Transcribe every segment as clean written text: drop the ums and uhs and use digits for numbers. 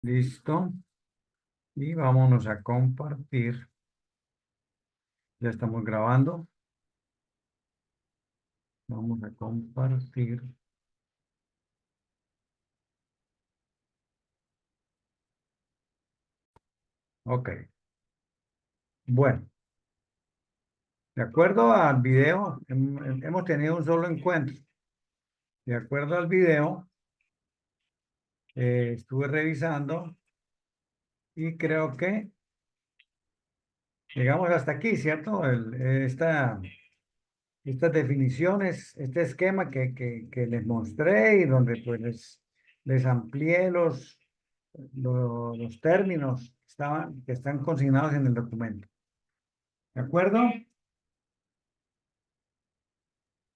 Listo. Y vámonos a compartir. Ya estamos grabando. Vamos a compartir. Ok. Bueno, de acuerdo al video, hemos tenido un solo encuentro. De acuerdo al video, estuve revisando y creo que llegamos hasta aquí, ¿cierto? Estas definiciones, este esquema que les mostré y donde pues les amplié los términos que están consignados en el documento. ¿De acuerdo? Sí,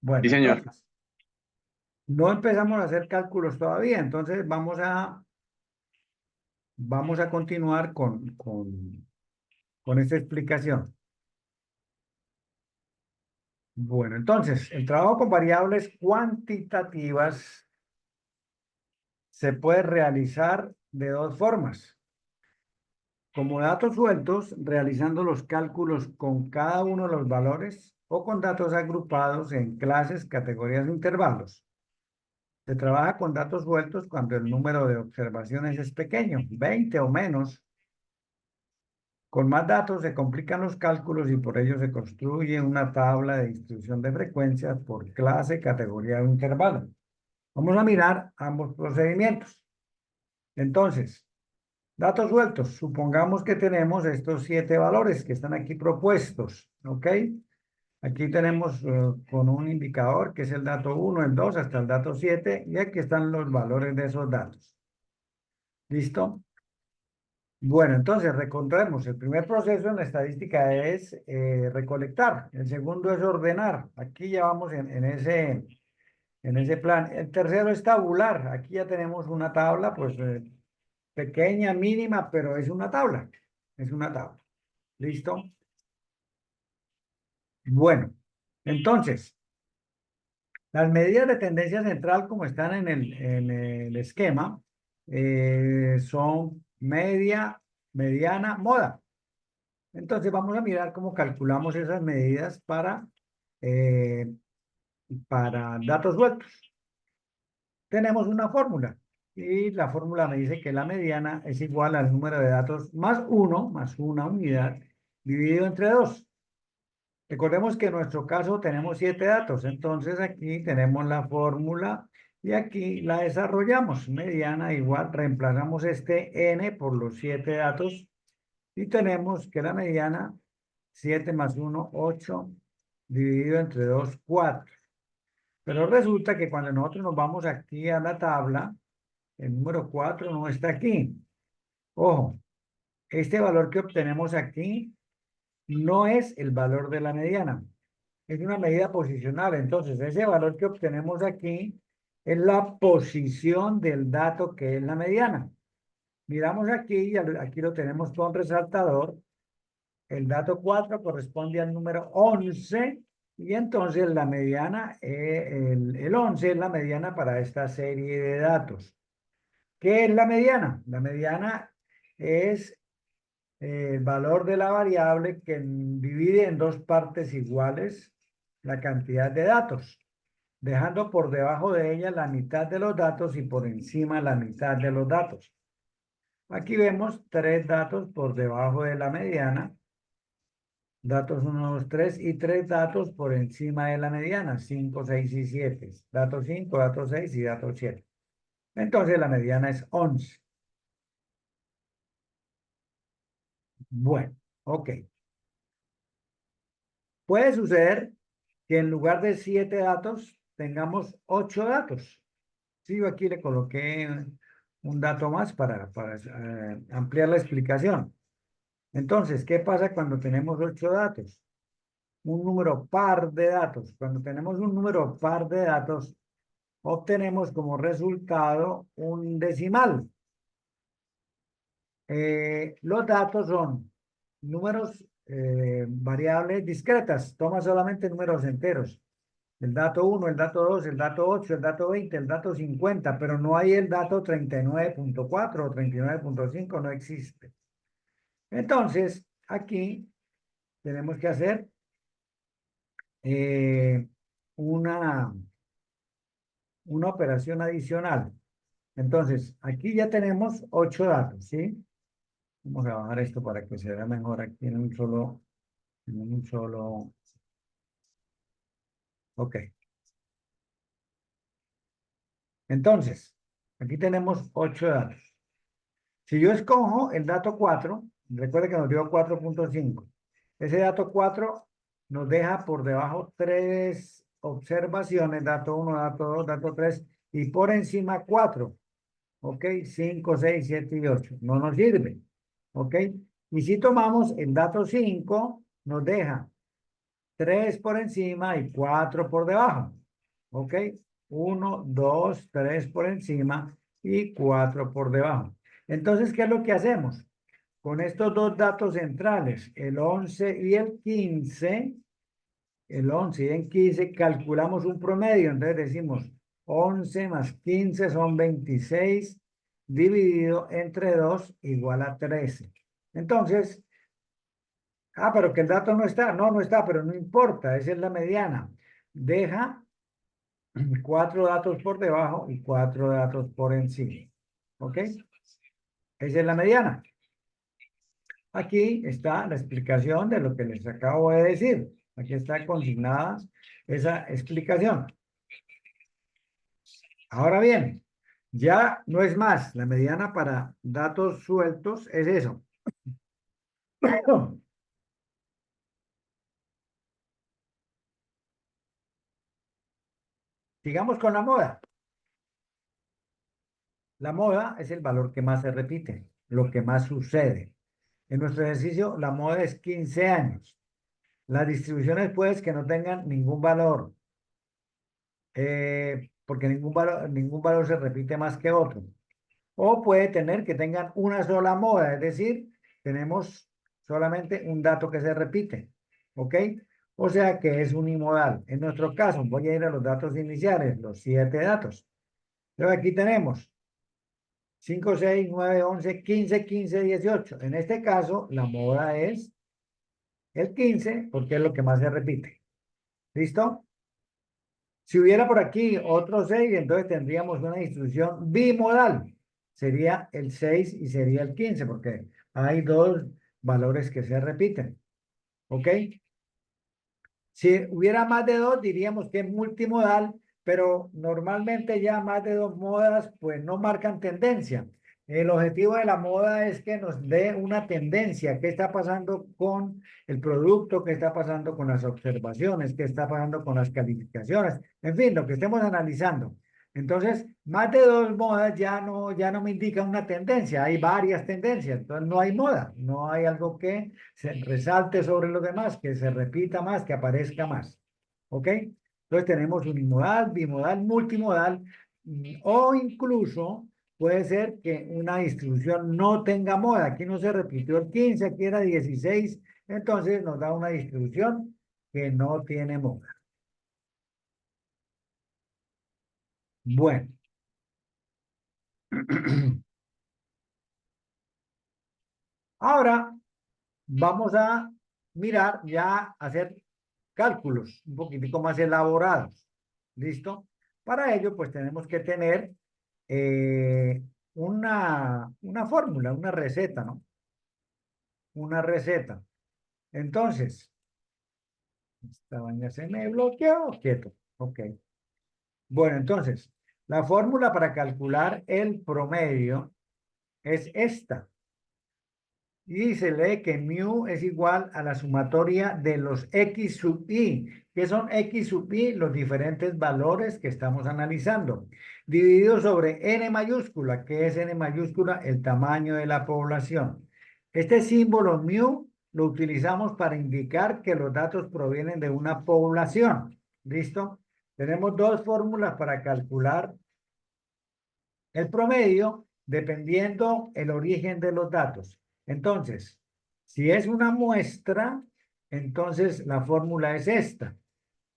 Bueno, señor. entonces, no empezamos a hacer cálculos todavía, entonces vamos a continuar con esta explicación. Bueno, entonces, el trabajo con variables cuantitativas se puede realizar de dos formas. Como datos sueltos, realizando los cálculos con cada uno de los valores o con datos agrupados en clases, categorías o intervalos. Se trabaja con datos sueltos cuando el número de observaciones es pequeño, 20 o menos. Con más datos se complican los cálculos y por ello se construye una tabla de distribución de frecuencias por clase, categoría o intervalo. Vamos a mirar ambos procedimientos. Entonces, datos sueltos. Supongamos que tenemos estos 7 valores que están aquí propuestos, ¿ok? Aquí tenemos con un indicador que es el dato 1, el 2 hasta el dato 7 y aquí están los valores de esos datos. ¿Listo? Bueno, entonces recordemos, el primer proceso en la estadística es recolectar, el segundo es ordenar, aquí ya vamos en ese plan. El tercero es tabular, aquí ya tenemos una tabla, pues pequeña, mínima, pero es una tabla, es una tabla. ¿Listo? Bueno, entonces, las medidas de tendencia central, como están en el esquema, son media, mediana, moda. Entonces vamos a mirar cómo calculamos esas medidas eh, para datos sueltos. Tenemos una fórmula y la fórmula me dice que la mediana es igual al número de datos más 1, más una unidad, dividido entre 2. Recordemos que en nuestro caso tenemos 7 datos, entonces aquí tenemos la fórmula y aquí la desarrollamos. Mediana igual, reemplazamos este n por los 7 datos y tenemos que la mediana 7 más 1, 8, dividido entre 2, 4. Pero resulta que cuando nosotros nos vamos aquí a la tabla, el número 4 no está aquí. Ojo, este valor que obtenemos aquí no es el valor de la mediana. Es una medida posicional. Entonces, ese valor que obtenemos aquí es la posición del dato que es la mediana. Miramos aquí, y aquí lo tenemos con resaltador. El dato 4 corresponde al número 11 y entonces la mediana, el 11 es la mediana para esta serie de datos. ¿Qué es la mediana? La mediana es el valor de la variable que divide en dos partes iguales la cantidad de datos, dejando por debajo de ella la mitad de los datos y por encima la mitad de los datos. Aquí vemos 3 datos por debajo de la mediana, datos 1, 2, 3 y 3 datos por encima de la mediana, 5, 6 y 7. Datos 5, datos 6 y datos 7. Entonces la mediana es 11. Bueno, ok. Puede suceder que en lugar de 7 datos tengamos 8 datos. Sí, yo aquí le coloqué un dato más para ampliar la explicación. Entonces, ¿qué pasa cuando tenemos 8 datos? Un número par de datos. Cuando tenemos un número par de datos, obtenemos como resultado un decimal. Los datos son números, variables discretas. Toma solamente números enteros. El dato 1, el dato 2, el dato 8, el dato 20, el dato 50, pero no hay el dato 39.4 o 39.5, no existe. Entonces, aquí tenemos que hacer eh, una, una operación adicional. Entonces, aquí ya tenemos 8 datos, ¿sí? Vamos a bajar esto para que se vea mejor aquí en un solo, ok. Entonces, aquí tenemos 8 datos. Si yo escojo el dato 4, recuerde que nos dio 4.5. Ese dato 4 nos deja por debajo 3 observaciones, dato 1, dato 2, dato 3, y por encima 4. ¿Ok? 5, 6, 7 y 8. No nos sirve. ¿Ok? Y si tomamos el dato 5, nos deja 3 por encima y 4 por debajo. ¿Ok? 1, 2, 3 por encima y 4 por debajo. Entonces, ¿qué es lo que hacemos? Con estos dos datos centrales, el 11 y el 15, calculamos un promedio. Entonces decimos 11 más 15 son 26, dividido entre 2 igual a 13. Entonces, pero que el dato no está. No, no está, pero no importa, esa es la mediana. Deja 4 datos por debajo y 4 datos por encima. ¿Ok? Esa es la mediana. Aquí está la explicación de lo que les acabo de decir. Aquí está consignada esa explicación. Ahora bien, ya no es más. La mediana para datos sueltos es eso. Sigamos con la moda. La moda es el valor que más se repite, lo que más sucede. En nuestro ejercicio, la moda es 15 años. Las distribuciones, pues, que no tengan ningún valor, porque ningún valor se repite más que otro. O puede tener que tengan una sola moda, es decir, tenemos solamente un dato que se repite. ¿Ok? O sea que es unimodal. En nuestro caso, voy a ir a los datos iniciales, los 7 datos. Entonces aquí tenemos 5, 6, 9, 11, 15, 15, 18. En este caso, la moda es el 15 porque es lo que más se repite. ¿Listo? Si hubiera por aquí otro 6, entonces tendríamos una distribución bimodal. Sería el 6 y sería el 15, porque hay dos valores que se repiten. ¿Ok? Si hubiera más de dos, diríamos que es multimodal, pero normalmente ya más de dos modas, pues no marcan tendencia. El objetivo de la moda es que nos dé una tendencia, qué está pasando con el producto, qué está pasando con las observaciones, qué está pasando con las calificaciones, en fin, lo que estemos analizando. Entonces, más de dos modas ya no me indica una tendencia, hay varias tendencias, entonces no hay moda, no hay algo que se resalte sobre los demás, que se repita más, que aparezca más. ¿Ok? Entonces tenemos unimodal, bimodal, multimodal, o incluso puede ser que una distribución no tenga moda. Aquí no se repitió el 15, aquí era 16, entonces nos da una distribución que no tiene moda. Bueno. Ahora vamos a mirar ya, hacer cálculos un poquitico más elaborados. ¿Listo? Para ello, pues tenemos que tener eh, una fórmula, una receta, ¿no? Una receta. Entonces, esta vaina se me bloqueó, quieto. Ok. Bueno, entonces, la fórmula para calcular el promedio es esta. Y se lee que mu es igual a la sumatoria de los x sub i. ¿Qué son x sub i? Los diferentes valores que estamos analizando. Dividido sobre n mayúscula. ¿Qué es n mayúscula? El tamaño de la población. Este símbolo mu lo utilizamos para indicar que los datos provienen de una población. ¿Listo? Tenemos dos fórmulas para calcular el promedio dependiendo el origen de los datos. Entonces, si es una muestra, entonces la fórmula es esta.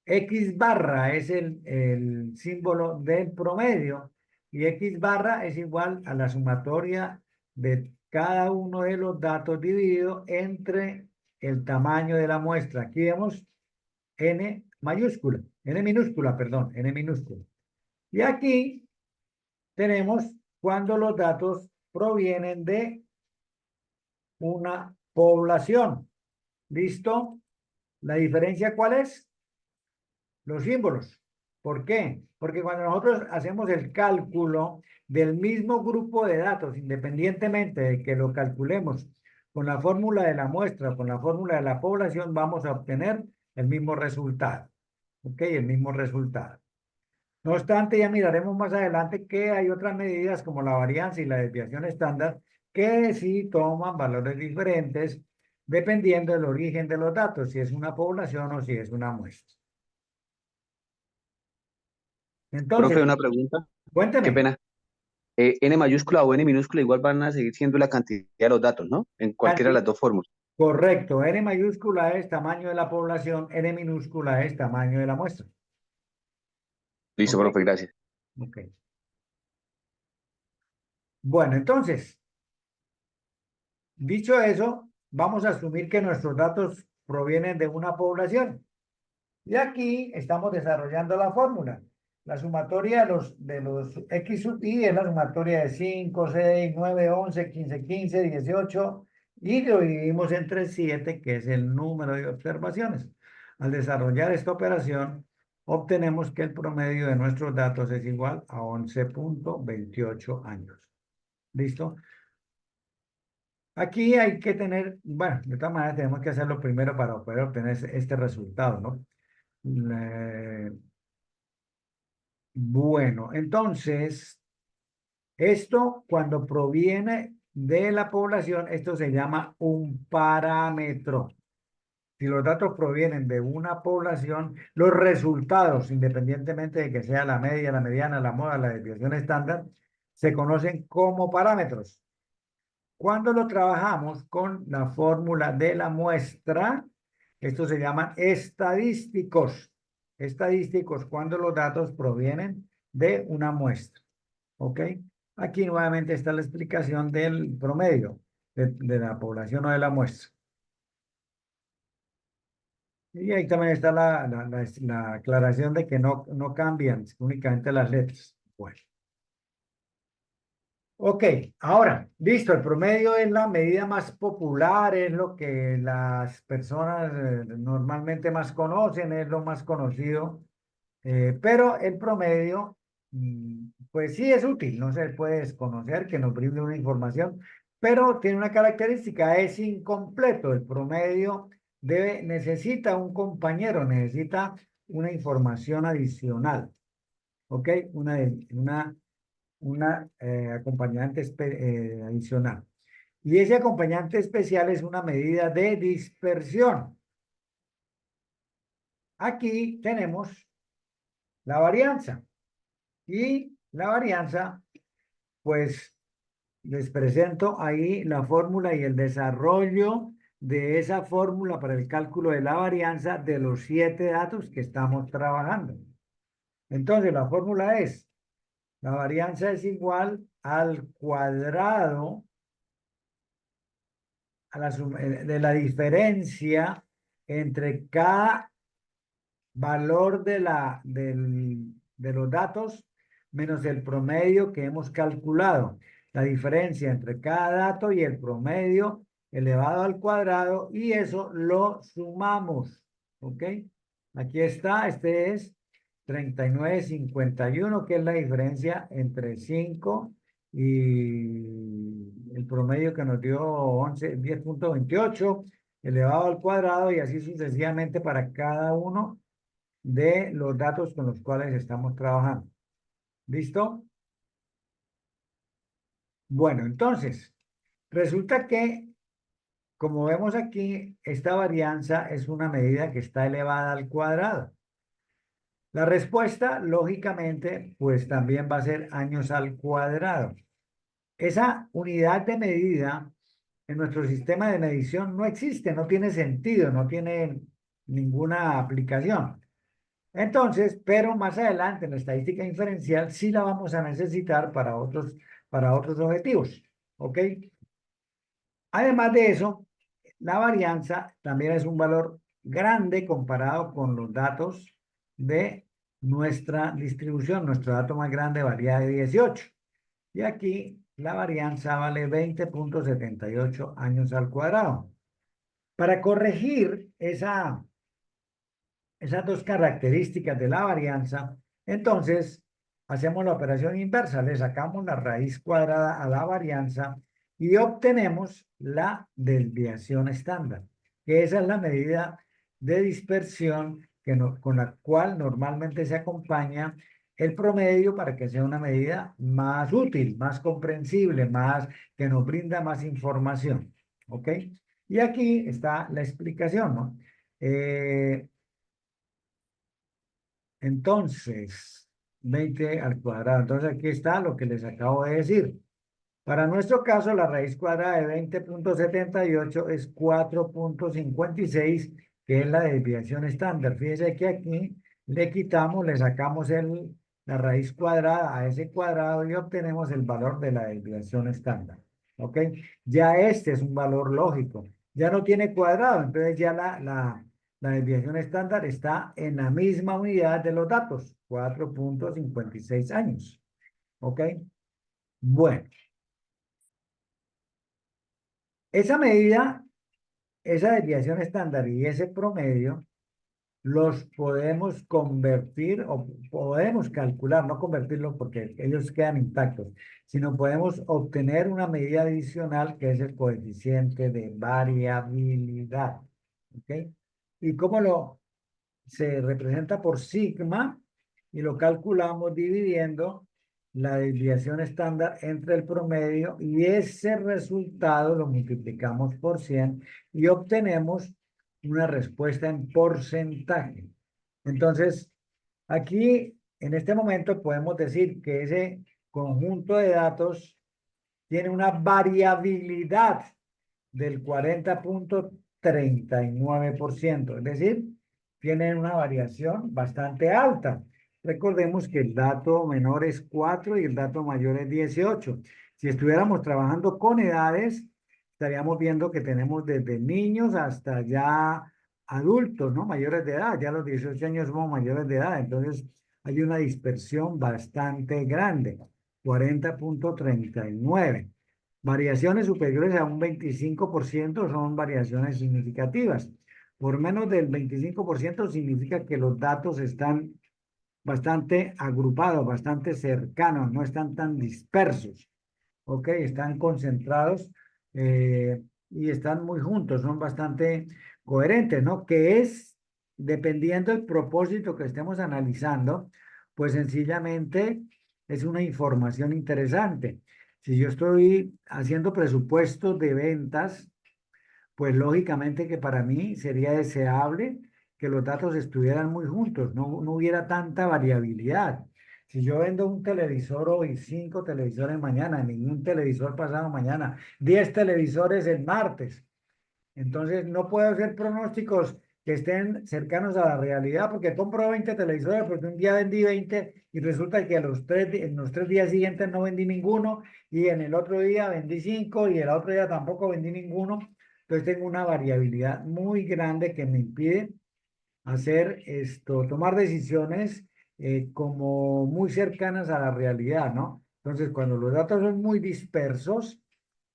X barra es el símbolo del promedio y X barra es igual a la sumatoria de cada uno de los datos dividido entre el tamaño de la muestra. Aquí vemos N mayúscula, N minúscula, perdón, N minúscula. Y aquí tenemos cuando los datos provienen de una población. ¿Listo? ¿La diferencia cuál es? Los símbolos. ¿Por qué? Porque cuando nosotros hacemos el cálculo del mismo grupo de datos, independientemente de que lo calculemos con la fórmula de la muestra o con la fórmula de la población, vamos a obtener el mismo resultado. ¿Ok? El mismo resultado. No obstante, ya miraremos más adelante que hay otras medidas como la varianza y la desviación estándar que sí toman valores diferentes dependiendo del origen de los datos, si es una población o si es una muestra. Profe, Entonces, una pregunta. Qué cuénteme. pena. N mayúscula o N minúscula igual van a seguir siendo la cantidad de los datos, ¿no? En cualquiera de las dos fórmulas. Correcto. N mayúscula es tamaño de la población, N minúscula es tamaño de la muestra. Listo, ¿Ok? profe, gracias. Ok. Bueno, entonces, dicho eso, vamos a asumir que nuestros datos provienen de una población. Y aquí estamos desarrollando la fórmula. La sumatoria de los X sub I es la sumatoria de 5, 6, 9, 11, 15, 15, 18 y lo dividimos entre 7, que es el número de observaciones. Al desarrollar esta operación, obtenemos que el promedio de nuestros datos es igual a 11.28 años. ¿Listo? Aquí hay que tener, bueno, de todas maneras tenemos que hacerlo primero para poder obtener este resultado, ¿no? Bueno, entonces, esto cuando proviene de la población, esto se llama un parámetro. Si los datos provienen de una población, los resultados, independientemente de que sea la media, la mediana, la moda, la desviación estándar, se conocen como parámetros. Cuando lo trabajamos con la fórmula de la muestra, estos se llaman estadísticos. Estadísticos cuando los datos provienen de una muestra. ¿Ok? Aquí nuevamente está la explicación del promedio de la población o de la muestra. Y ahí también está la aclaración de que no cambian únicamente las letras. Bueno. Ok, ahora, listo, el promedio es la medida más popular, es lo que las personas normalmente más conocen, es lo más conocido, pero el promedio, pues sí es útil, no se puede desconocer que nos brinde una información, pero tiene una característica, es incompleto, el promedio necesita un compañero, necesita una información adicional, ¿ok? Una acompañante adicional. Y ese acompañante especial es una medida de dispersión. Aquí tenemos la varianza. Y la varianza, pues les presento ahí la fórmula y el desarrollo de esa fórmula para el cálculo de la varianza de los 7 datos que estamos trabajando. Entonces, la fórmula es, la varianza es igual al cuadrado de la diferencia entre cada valor de los datos menos el promedio que hemos calculado. La diferencia entre cada dato y el promedio elevado al cuadrado y eso lo sumamos. ¿Ok? Aquí está, este es 39,51, que es la diferencia entre 5 y el promedio que nos dio 10.28 elevado al cuadrado y así sucesivamente para cada uno de los datos con los cuales estamos trabajando. ¿Listo? Bueno, entonces, resulta que, como vemos aquí, esta varianza es una medida que está elevada al cuadrado. La respuesta, lógicamente, pues también va a ser años al cuadrado. Esa unidad de medida en nuestro sistema de medición no existe, no tiene sentido, no tiene ninguna aplicación. Entonces, pero más adelante en la estadística inferencial sí la vamos a necesitar para otros objetivos. ¿Ok? Además de eso, la varianza también es un valor grande comparado con los datos de nuestra distribución. Nuestro dato más grande valía de 18. Y aquí la varianza vale 20,78 años al cuadrado. Para corregir esas dos características de la varianza, entonces hacemos la operación inversa, le sacamos la raíz cuadrada a la varianza y obtenemos la desviación estándar, que esa es la medida de dispersión con la cual normalmente se acompaña el promedio para que sea una medida más útil, más comprensible, que nos brinda más información. ¿Ok? Y aquí está la explicación, ¿no? Eh, entonces, 20 al cuadrado. Entonces aquí está lo que les acabo de decir. Para nuestro caso, la raíz cuadrada de 20,78 es 4,56, que es la desviación estándar. Fíjense que aquí le quitamos, le sacamos la raíz cuadrada a ese cuadrado y obtenemos el valor de la desviación estándar. ¿Ok? Ya este es un valor lógico. Ya no tiene cuadrado, entonces ya la desviación estándar está en la misma unidad de los datos, 4,56 años. ¿Ok? Bueno. Esa medida, esa desviación estándar y ese promedio los podemos convertir o podemos calcular, no convertirlos porque ellos quedan intactos, sino podemos obtener una medida adicional que es el coeficiente de variabilidad. ¿Ok? ¿Y cómo se representa por sigma y lo calculamos dividiendo la desviación estándar entre el promedio y ese resultado lo multiplicamos por 100 y obtenemos una respuesta en porcentaje. Entonces, aquí en este momento podemos decir que ese conjunto de datos tiene una variabilidad del 40,39%, es decir, tienen una variación bastante alta. Recordemos que el dato menor es 4 y el dato mayor es 18. Si estuviéramos trabajando con edades, estaríamos viendo que tenemos desde niños hasta ya adultos, ¿no? Mayores de edad. Ya a los 18 años somos mayores de edad. Entonces, hay una dispersión bastante grande, 40,39. Variaciones superiores a un 25% son variaciones significativas. Por menos del 25% significa que los datos están bastante agrupados, bastante cercanos, no están tan dispersos. ¿Ok? Están concentrados y están muy juntos, son bastante coherentes, ¿no? Que es, dependiendo del propósito que estemos analizando, pues sencillamente es una información interesante. Si yo estoy haciendo presupuestos de ventas, pues lógicamente que para mí sería deseable que los datos estuvieran muy juntos, no hubiera tanta variabilidad. Si yo vendo un televisor hoy, 5 televisores mañana, ningún televisor pasado mañana, 10 televisores el martes, entonces no puedo hacer pronósticos que estén cercanos a la realidad porque compro 20 televisores porque un día vendí 20 y resulta que en los 3 días siguientes no vendí ninguno y en el otro día vendí 5 y el otro día tampoco vendí ninguno. Entonces tengo una variabilidad muy grande que me impide hacer esto, tomar decisiones como muy cercanas a la realidad, ¿no? Entonces cuando los datos son muy dispersos,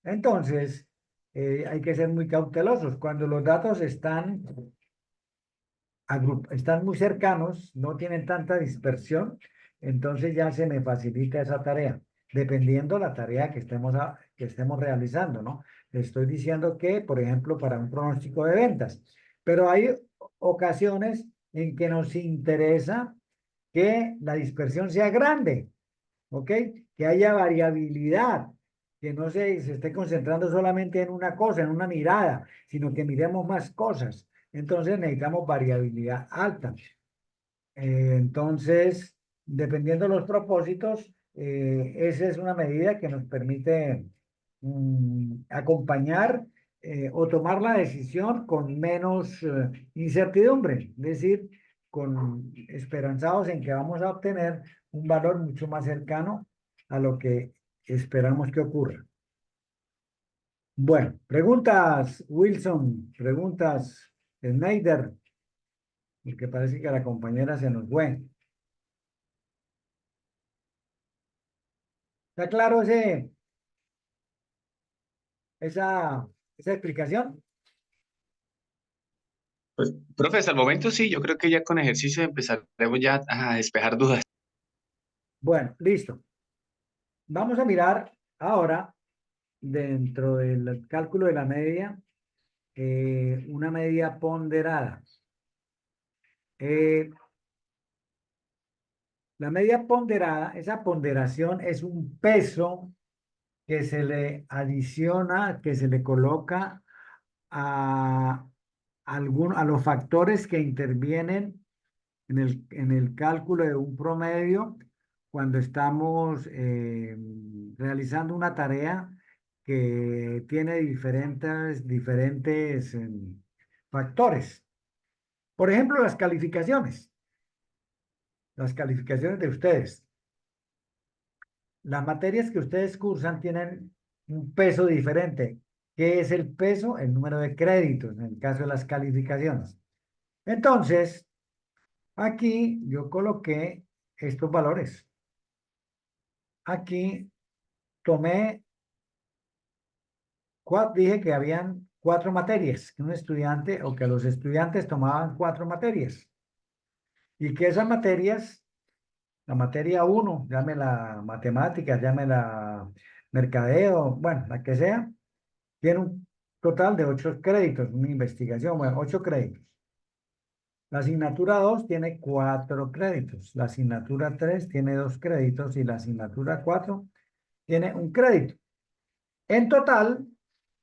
entonces hay que ser muy cautelosos. Cuando los datos están muy cercanos, no tienen tanta dispersión, entonces ya se me facilita esa tarea, dependiendo la tarea que estemos realizando, ¿no? Estoy diciendo que, por ejemplo, para un pronóstico de ventas, pero hay ocasiones en que nos interesa que la dispersión sea grande. ¿Ok? Que haya variabilidad, que no se esté concentrando solamente en una cosa, en una mirada, sino que miremos más cosas. Entonces necesitamos variabilidad alta. Entonces, dependiendo de los propósitos, esa es una medida que nos permite acompañar o tomar la decisión con menos incertidumbre. Es decir, esperanzados en que vamos a obtener un valor mucho más cercano a lo que esperamos que ocurra. Bueno, preguntas, Wilson, preguntas, Schneider, porque parece que la compañera se nos fue. ¿Está claro esa explicación? Pues, profe, hasta el momento sí, yo creo que ya con ejercicio empezaremos ya a despejar dudas. Bueno, listo. Vamos a mirar ahora, dentro del cálculo de la media, una media ponderada. Eh, la media ponderada, esa ponderación es un peso que se le adiciona, que se le coloca a, a los factores que intervienen en el cálculo de un promedio cuando estamos realizando una tarea que tiene diferentes factores. Por ejemplo, las calificaciones de ustedes. Las materias que ustedes cursan tienen un peso diferente. ¿Qué es el peso? El número de créditos en el caso de las calificaciones. Entonces, aquí yo coloqué estos valores. Aquí tomé, dije que habían 4 materias, que un estudiante o que los estudiantes tomaban 4 materias. Y que esas materias, la materia uno, llámela matemáticas, llámela mercadeo, bueno, la que sea, tiene un total de 8 créditos, una investigación, bueno, 8 créditos. La asignatura 2 tiene 4 créditos, la asignatura 3 tiene 2 créditos y la asignatura 4 tiene 1 crédito. En total,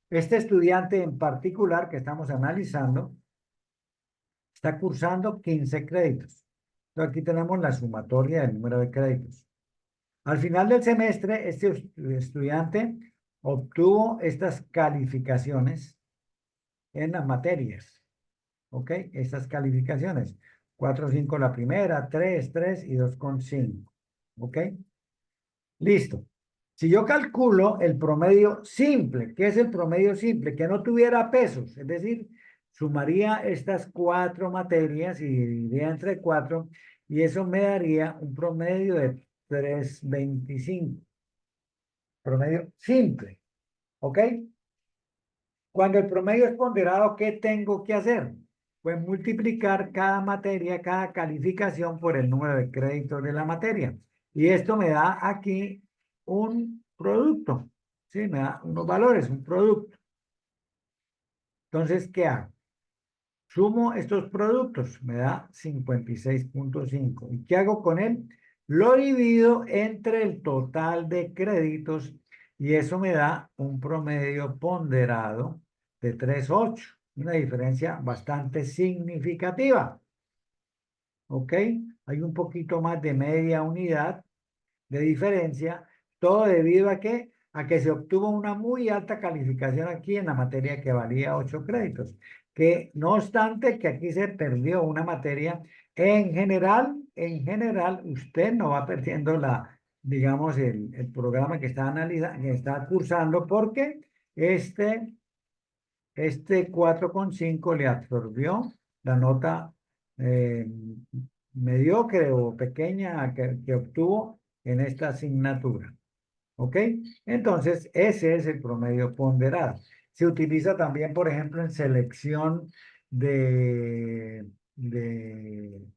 este estudiante en particular que estamos analizando está cursando 15 créditos. Entonces, aquí tenemos la sumatoria del número de créditos. Al final del semestre, este estudiante obtuvo estas calificaciones en las materias. ¿Ok? Estas calificaciones. 4,5 la primera, 3 y 2,5. ¿Ok? Listo. Si yo calculo el promedio simple, ¿qué es el promedio simple? Que no tuviera pesos, es decir, sumaría estas 4 materias y dividiría entre 4 y eso me daría un promedio de 3,25. Promedio simple, ¿ok? Cuando el promedio es ponderado, ¿qué tengo que hacer? Pues multiplicar cada materia, cada calificación por el número de créditos de la materia. Y esto me da aquí un producto, ¿sí? Me da unos valores, un producto. Entonces, ¿qué hago? Sumo estos productos, me da 56,5. ¿Y qué hago con él? Lo divido entre el total de créditos y eso me da un promedio ponderado de 3,8. Una diferencia bastante significativa. ¿Ok? Hay un poquito más de media unidad de diferencia, todo debido a que, se obtuvo una muy alta calificación aquí en la materia que valía 8 créditos, que no obstante que aquí se perdió una materia, en general, usted no va perdiendo digamos, el programa que está analizando, que está cursando, porque este 4,5 le absorbió la nota eh, mediocre o pequeña que obtuvo en esta asignatura. ¿Ok? Entonces, ese es el promedio ponderado. Se utiliza también, por ejemplo, en selección de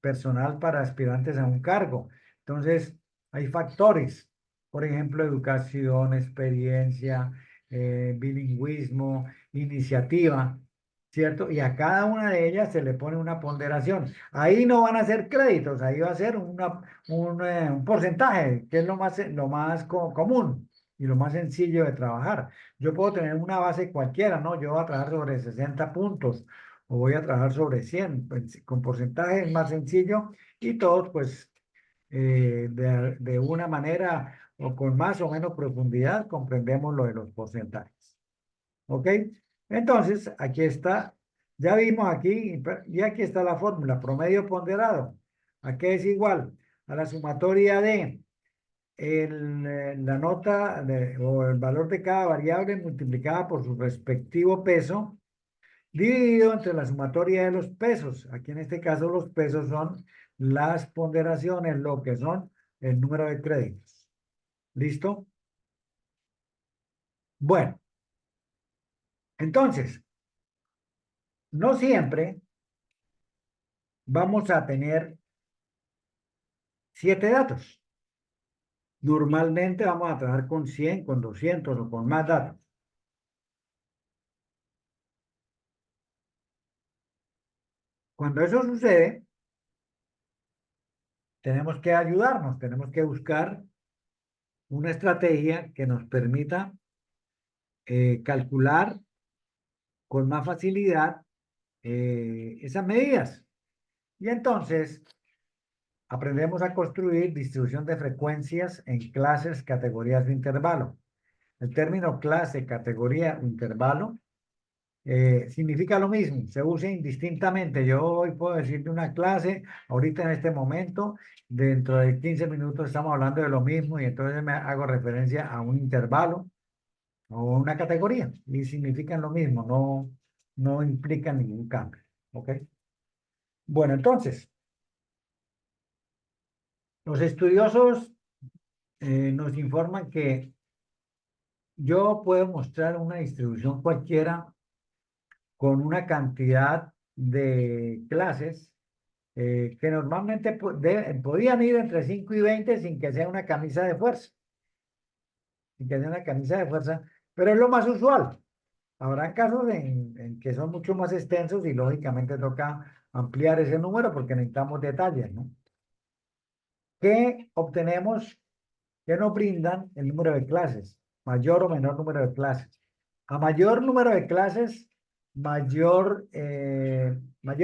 personal para aspirantes a un cargo. Entonces, hay factores, por ejemplo, educación, experiencia, bilingüismo, iniciativa, ¿cierto? Y a cada una de ellas se le pone una ponderación. Ahí no van a ser créditos, ahí va a ser un porcentaje, que es lo más común y lo más sencillo de trabajar. Yo puedo tener una base cualquiera, ¿no? Yo voy a trabajar sobre 60 puntos o voy a trabajar sobre 100, pues, con porcentajes más sencillo y todos, pues, de una manera o con más o menos profundidad comprendemos lo de los porcentajes. ¿Ok? Entonces, aquí está Ya vimos aquí, y aquí está la fórmula, promedio ponderado. ¿A qué es igual? A la sumatoria de la nota o el valor de cada variable multiplicada por su respectivo peso, dividido entre la sumatoria de los pesos. Aquí en este caso los pesos son las ponderaciones, lo que son el número de créditos. ¿Listo? Bueno, entonces, no siempre vamos a tener 7 datos. Normalmente vamos a trabajar con 100, con 200 o con más datos. Cuando eso sucede, tenemos que ayudarnos, tenemos que buscar una estrategia que nos permita calcular con más facilidad esas medidas. Y entonces aprendemos a construir distribución de frecuencias en clases, categorías de intervalo. El término clase, categoría o intervalo significa lo mismo, se usa indistintamente. Yo hoy puedo decir de una clase, ahorita en este momento, dentro de 15 minutos estamos hablando de lo mismo y entonces me hago referencia a un intervalo o una categoría y significan lo mismo, no implican ningún cambio. ¿Ok? Bueno, entonces, los estudiosos nos informan que yo puedo mostrar una distribución cualquiera con una cantidad de clases que normalmente podían ir entre 5 y 20 sin que sea una camisa de fuerza, sin que sea una camisa de fuerza, pero es lo más usual. Habrá casos en que son mucho más extensos y lógicamente toca ampliar ese número porque necesitamos detalles, ¿no? ¿Qué obtenemos? ¿Qué nos brindan el número de clases? Mayor o menor número de clases. A mayor número de clases, mayor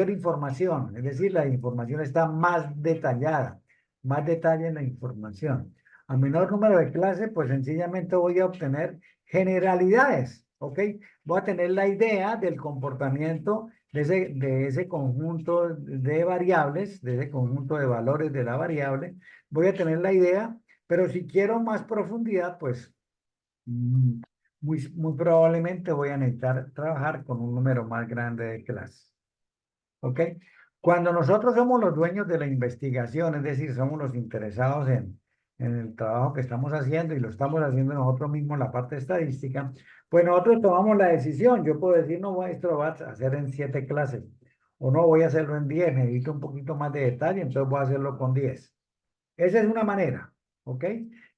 información, es decir, la información está más detallada, más detalle en la información. A menor número de clases, pues sencillamente voy a obtener generalidades, ¿ok? Voy a tener la idea del comportamiento de ese conjunto de variables, de ese conjunto de valores de la variable. Voy a tener la idea, pero si quiero más profundidad, pues Mm, muy probablemente voy a necesitar trabajar con un número más grande de clases. ¿Ok? Cuando nosotros somos los dueños de la investigación, es decir, somos los interesados en el trabajo que estamos haciendo y lo estamos haciendo nosotros mismos, la parte estadística, pues nosotros tomamos la decisión. Yo puedo decir, no, esto lo voy a hacer en 7 clases o no voy a hacerlo en 10, necesito un poquito más de detalle, entonces voy a hacerlo con 10. Esa es una manera, ¿ok?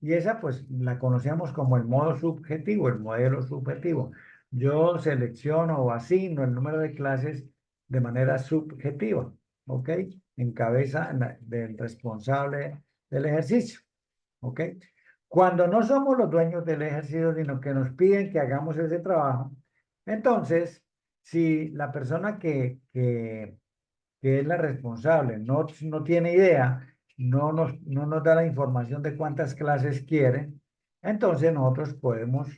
Y esa pues la conocemos como el modo subjetivo, el modelo subjetivo. Yo selecciono o asigno el número de clases de manera subjetiva, ¿ok? En cabeza del responsable del ejercicio, ¿ok? Cuando no somos los dueños del ejercicio, sino que nos piden que hagamos ese trabajo, entonces, si la persona que es la responsable, no tiene idea, no nos da la información de cuántas clases quiere, entonces nosotros podemos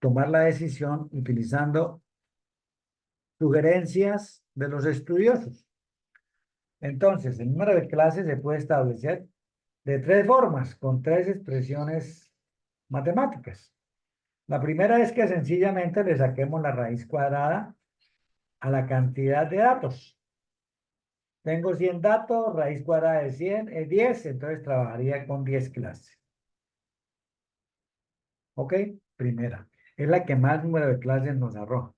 tomar la decisión utilizando sugerencias de los estudiosos. Entonces, el número de clases se puede establecer de 3 formas, con 3 expresiones matemáticas. La primera es que sencillamente le saquemos la raíz cuadrada a la cantidad de datos. Tengo 100 datos, raíz cuadrada de 100 es 10, entonces trabajaría con 10 clases. ¿Ok? Primera. Es la que más número de clases nos arroja.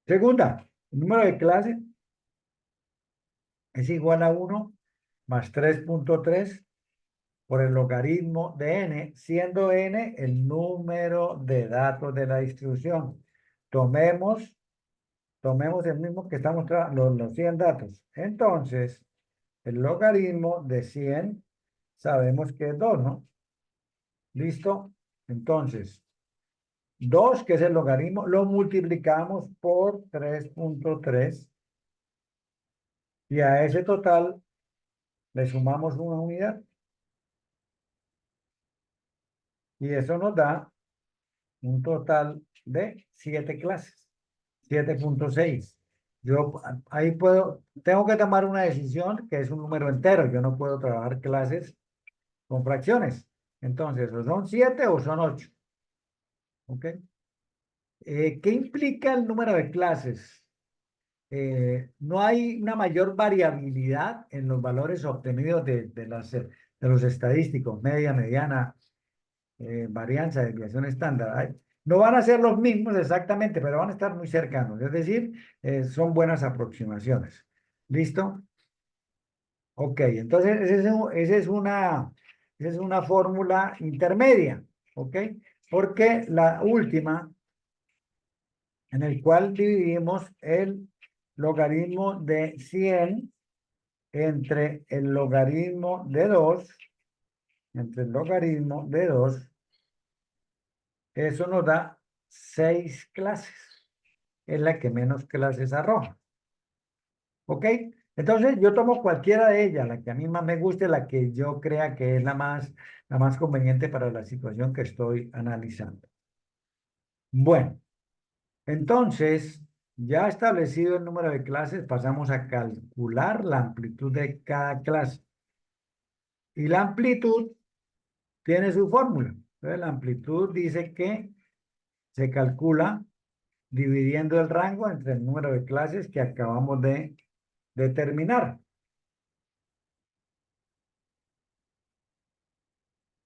Segunda, el número de clases es igual a 1 más 3.3 por el logaritmo de n, siendo n el número de datos de la distribución. Tomemos, tomemos el mismo que estamos trabajando, los 100 datos. Entonces, el logaritmo de 100 sabemos que es 2, ¿no? ¿Listo? Entonces, 2 que es el logaritmo, lo multiplicamos por 3.3 y a ese total le sumamos una unidad. Y eso nos da un total de 7 clases. 7.6. Yo ahí tengo que tomar una decisión que es un número entero. Yo no puedo trabajar clases con fracciones. Entonces, o son 7 o son 8. ¿Ok? ¿Qué implica el número de clases? No hay una mayor variabilidad en los valores obtenidos de los estadísticos, media, mediana, varianza, desviación estándar. No van a ser los mismos exactamente, pero van a estar muy cercanos. Es decir, son buenas aproximaciones. ¿Listo? Ok, entonces esa es una fórmula intermedia. ¿Ok? Porque la última, en el cual dividimos el logaritmo de 100 entre el logaritmo de 2, entre el logaritmo de 2, eso nos da 6 clases. Es la que menos clases arroja. ¿Ok? Entonces yo tomo cualquiera de ellas, la que a mí más me guste, la que yo crea que es la más conveniente para la situación que estoy analizando. Bueno, entonces, ya establecido el número de clases, pasamos a calcular la amplitud de cada clase. Y la amplitud tiene su fórmula. Entonces, la amplitud dice que se calcula dividiendo el rango entre el número de clases que acabamos de determinar.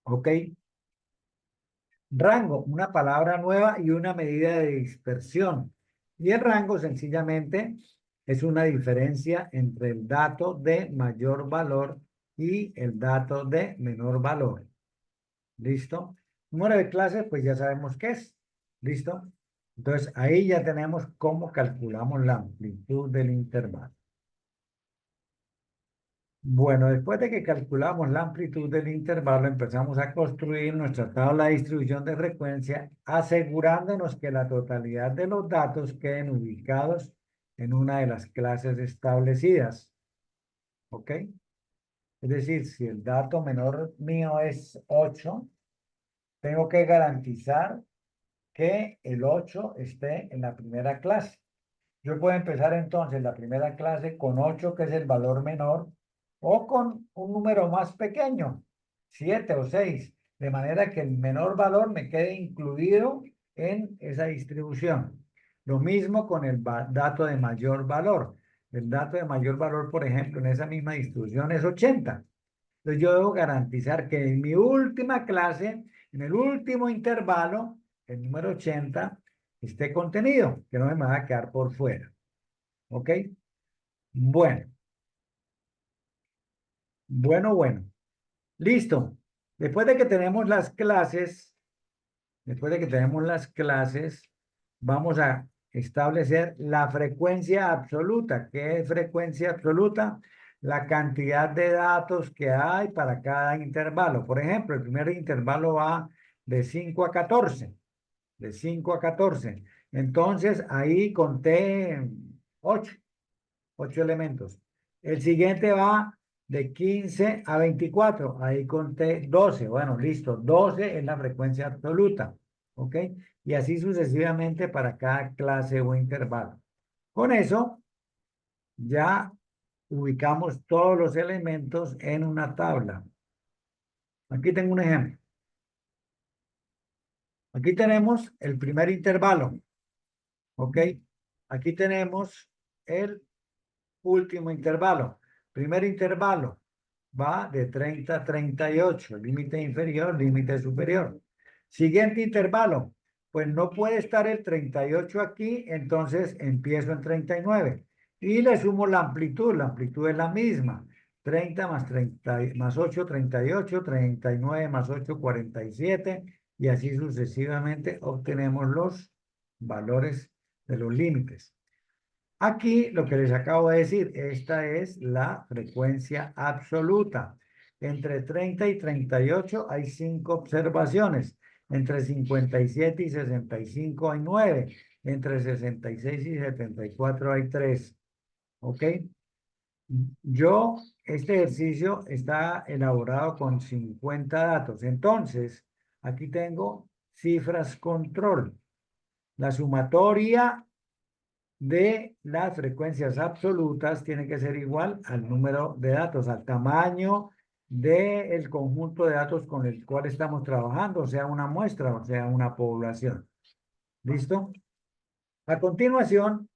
¿Ok? Rango, una palabra nueva y una medida de dispersión. Y el rango sencillamente es una diferencia entre el dato de mayor valor y el dato de menor valor. ¿Listo? Número de clases, pues ya sabemos qué es. ¿Listo? Entonces ahí ya tenemos cómo calculamos la amplitud del intervalo. Bueno, después de que calculamos la amplitud del intervalo, empezamos a construir nuestra tabla de distribución de frecuencia, asegurándonos que la totalidad de los datos queden ubicados en una de las clases establecidas. ¿Ok? Es decir, si el dato menor mío es 8, tengo que garantizar que el 8 esté en la primera clase. Yo puedo empezar entonces la primera clase con 8, que es el valor menor, o con un número más pequeño, 7 o 6, de manera que el menor valor me quede incluido en esa distribución. Lo mismo con el dato de mayor valor. El dato de mayor valor, por ejemplo, en esa misma distribución es 80. Entonces yo debo garantizar que en mi última clase, en el último intervalo, el número 80 esté contenido, que no me va a quedar por fuera. ¿Ok? Bueno, bueno. Listo. Después de que tenemos las clases, después de que tenemos las clases, vamos a establecer la frecuencia absoluta. ¿Qué es frecuencia absoluta? La cantidad de datos que hay para cada intervalo. Por ejemplo, el primer intervalo va de 5 a 14. De 5 a 14. Entonces, ahí conté 8. 8 elementos. El siguiente va de 15 a 24. Ahí conté 12. Bueno, listo. 12 es la frecuencia absoluta. ¿Ok? Y así sucesivamente para cada clase o intervalo. Con eso, ya ubicamos todos los elementos en una tabla. Aquí tengo un ejemplo. Aquí tenemos el primer intervalo. ¿Ok? Aquí tenemos el último intervalo. Primer intervalo va de 30 a 38, límite inferior, límite superior. Siguiente intervalo, pues no puede estar el 38 aquí, entonces empiezo en 39. Y le sumo la amplitud es la misma. 30 más 30, más 8, 38, 39 más 8, 47, y así sucesivamente obtenemos los valores de los límites. Aquí lo que les acabo de decir, esta es la frecuencia absoluta. Entre 30 y 38 hay 5 observaciones. Entre 57 y 65 hay 9. Entre 66 y 74 hay 3. ¿Ok? Este ejercicio está elaborado con 50 datos. Entonces, aquí tengo cifras control. La sumatoria de las frecuencias absolutas tiene que ser igual al número de datos, al tamaño del conjunto de datos con el cual estamos trabajando, o sea, una muestra, o sea, una población. ¿Listo? A continuación,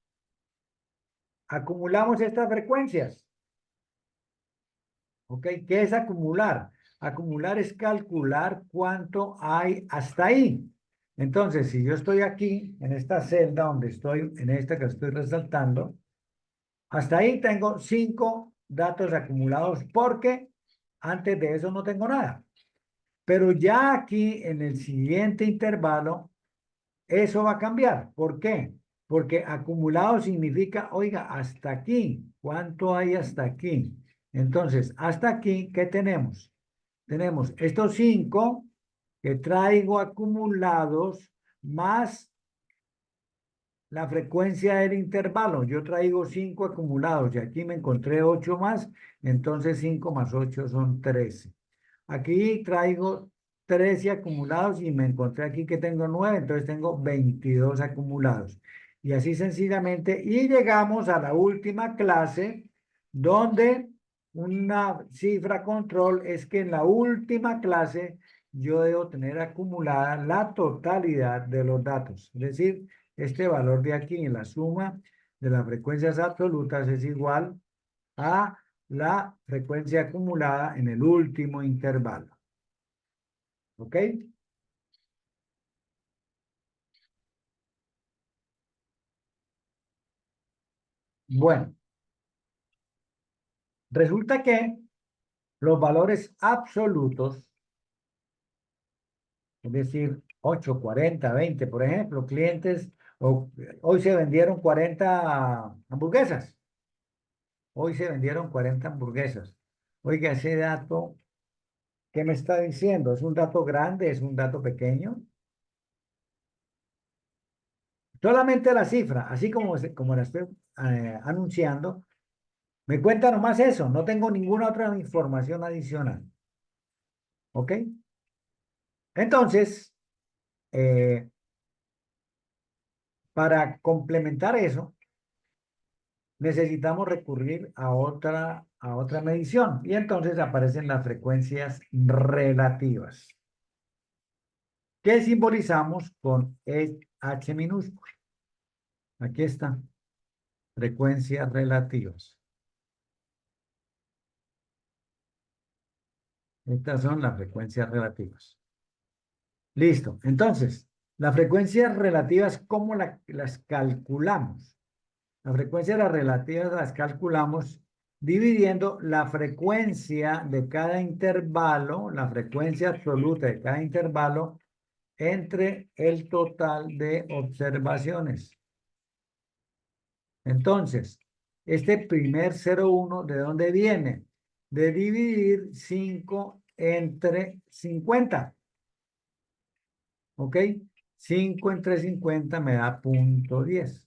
acumulamos estas frecuencias. ¿Ok? ¿Qué es acumular? Acumular es calcular cuánto hay hasta ahí. Entonces, si yo estoy aquí, en esta celda donde estoy, en esta que estoy resaltando, hasta ahí tengo 5 datos acumulados porque antes de eso no tengo nada. Pero ya aquí en el siguiente intervalo, eso va a cambiar. ¿Por qué? Porque acumulado significa, oiga, hasta aquí. ¿Cuánto hay hasta aquí? Entonces, hasta aquí, ¿qué tenemos? Tenemos estos 5 que traigo acumulados más la frecuencia del intervalo. Yo traigo 5 acumulados y aquí me encontré 8 más, entonces 5 más 8 son 13. Aquí traigo 13 acumulados y me encontré aquí que tengo 9, entonces tengo 22 acumulados. Y así sencillamente, y llegamos a la última clase donde una cifra control es que en la última clase yo debo tener acumulada la totalidad de los datos. Es decir, este valor de aquí en la suma de las frecuencias absolutas es igual a la frecuencia acumulada en el último intervalo. ¿Ok? Bueno, resulta que los valores absolutos, es decir, 8, 40, 20, por ejemplo, clientes, hoy se vendieron 40 hamburguesas. Hoy se vendieron 40 hamburguesas. Oiga, ese dato, ¿qué me está diciendo? ¿Es un dato grande? ¿Es un dato pequeño? Solamente la cifra, así como la estoy anunciando, me cuenta nomás eso, no tengo ninguna otra información adicional. ¿Ok? Entonces, eh, para complementar eso, necesitamos recurrir a otra medición y entonces aparecen las frecuencias relativas, que simbolizamos con H minúscula. Aquí están, frecuencias relativas. Estas son las frecuencias relativas. Listo. Entonces, las frecuencias relativas, ¿cómo las calculamos? Las frecuencias relativas las calculamos dividiendo la frecuencia de cada intervalo, la frecuencia absoluta de cada intervalo, entre el total de observaciones. Entonces, este primer 0,1, ¿de dónde viene? De dividir 5 entre 50. ¿Ok? 5 entre 50 me da 0,10.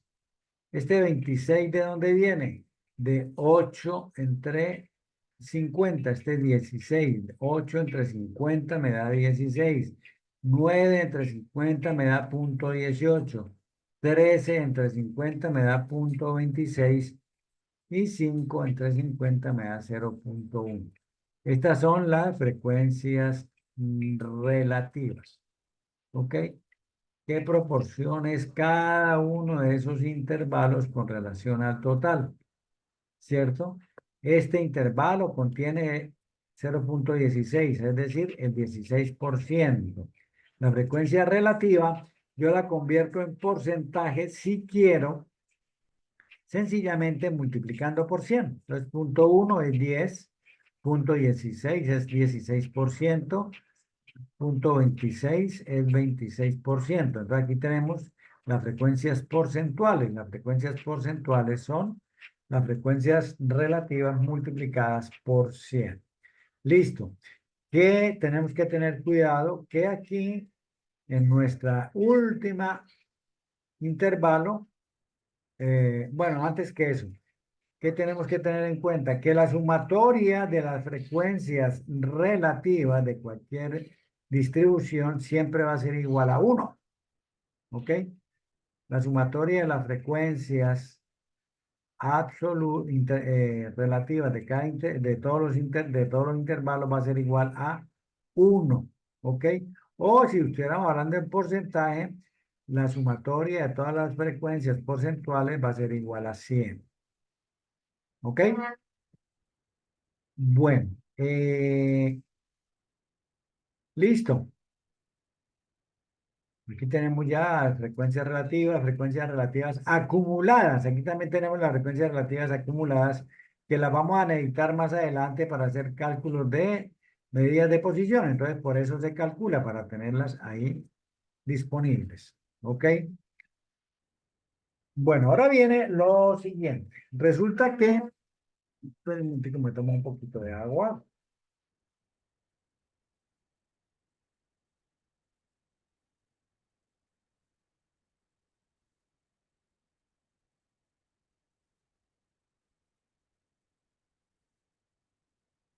Este 26, ¿de dónde viene? De 8 entre 50. Este 16. 8 entre 50 me da 16. 9 entre 50 me da 0,18. 13 entre 50 me da 0,26. Y 5 entre 50 me da 0,1. Estas son las frecuencias relativas. ¿Ok? ¿Qué proporción es cada uno de esos intervalos con relación al total? ¿Cierto? Este intervalo contiene 0,16, es decir, el 16%. La frecuencia relativa yo la convierto en porcentaje si quiero, sencillamente multiplicando por 100. Entonces, 0,1 es 10, 0,16 es 16%. 0,26 es 26%. Entonces aquí tenemos las frecuencias porcentuales. Las frecuencias porcentuales son las frecuencias relativas multiplicadas por 100. Listo. Que tenemos que tener cuidado que aquí en nuestra última intervalo, bueno, antes que eso, ¿qué tenemos que tener en cuenta? Que la sumatoria de las frecuencias relativas de cualquier distribución siempre va a ser igual a 1. ¿Ok? la sumatoria de las frecuencias relativas de, de todos los intervalos va a ser igual a 1, ¿ok? O si estuviéramos hablando en porcentaje, la sumatoria de todas las frecuencias porcentuales va a ser igual a 100, ¿ok? Bueno, listo. Aquí tenemos ya frecuencias relativas acumuladas. Aquí también tenemos las frecuencias relativas acumuladas que las vamos a necesitar más adelante para hacer cálculos de medidas de posición. Entonces, por eso se calcula para tenerlas ahí disponibles. ¿Ok? Bueno, ahora viene lo siguiente. Resulta que, espera un momentico, me tomo un poquito de agua.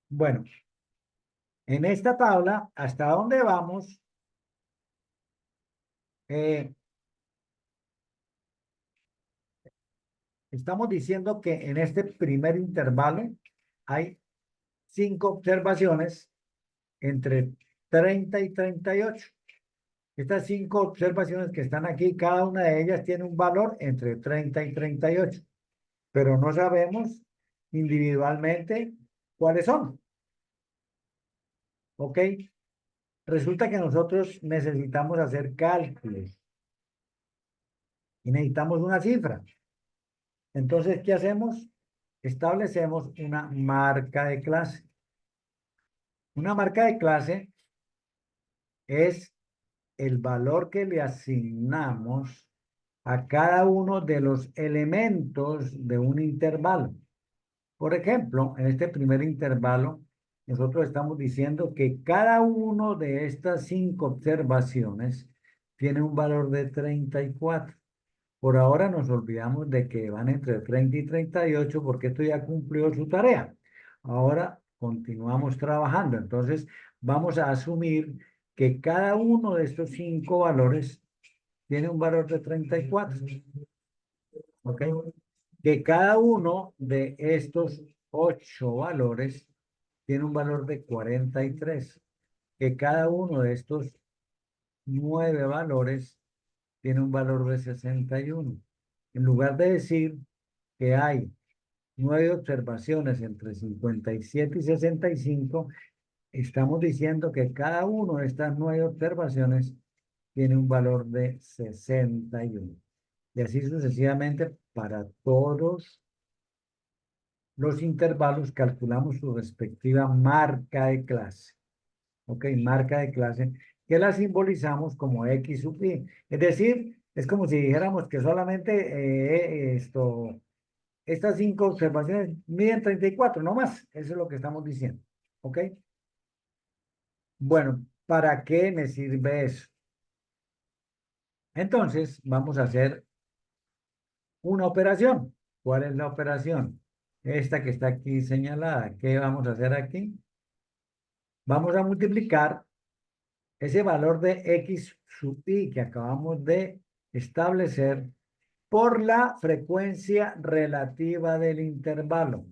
Bueno, en esta tabla, ¿hasta dónde vamos? Eh, Estamos diciendo que en este primer intervalo hay 5 observaciones entre 30 y 38. Estas 5 observaciones que están aquí, cada una de ellas tiene un valor entre 30 y 38, pero no sabemos individualmente cuáles son. ¿Ok? Resulta que nosotros necesitamos hacer cálculos y necesitamos una cifra. Entonces, ¿qué hacemos? Establecemos una marca de clase. Una marca de clase es el valor que le asignamos a cada uno de los elementos de un intervalo. Por ejemplo, en este primer intervalo, nosotros estamos diciendo que cada uno de estas 5 observaciones tiene un valor de 34. Por ahora nos olvidamos de que van entre 30 y 38 porque esto ya cumplió su tarea. Ahora continuamos trabajando. Entonces, vamos a asumir que cada uno de estos 5 valores tiene un valor de 34. ¿Ok? Que cada uno de estos 8 valores tiene un valor de 43. Que cada uno de estos 9 valores tiene un valor de 61. En lugar de decir que hay 9 observaciones entre 57 y 65, estamos diciendo que cada uno de estas 9 observaciones tiene un valor de 61. Y así sucesivamente para todos los intervalos calculamos su respectiva marca de clase. ¿Ok? Marca de clase que la simbolizamos como X sub I. Es decir, es como si dijéramos que solamente estas 5 observaciones miden 34, no más. Eso es lo que estamos diciendo. ¿Ok? Bueno, ¿para qué me sirve eso? Entonces, vamos a hacer una operación. ¿Cuál es la operación? Esta que está aquí señalada. ¿Qué vamos a hacer aquí? Vamos a multiplicar ese valor de X sub I que acabamos de establecer por la frecuencia relativa del intervalo.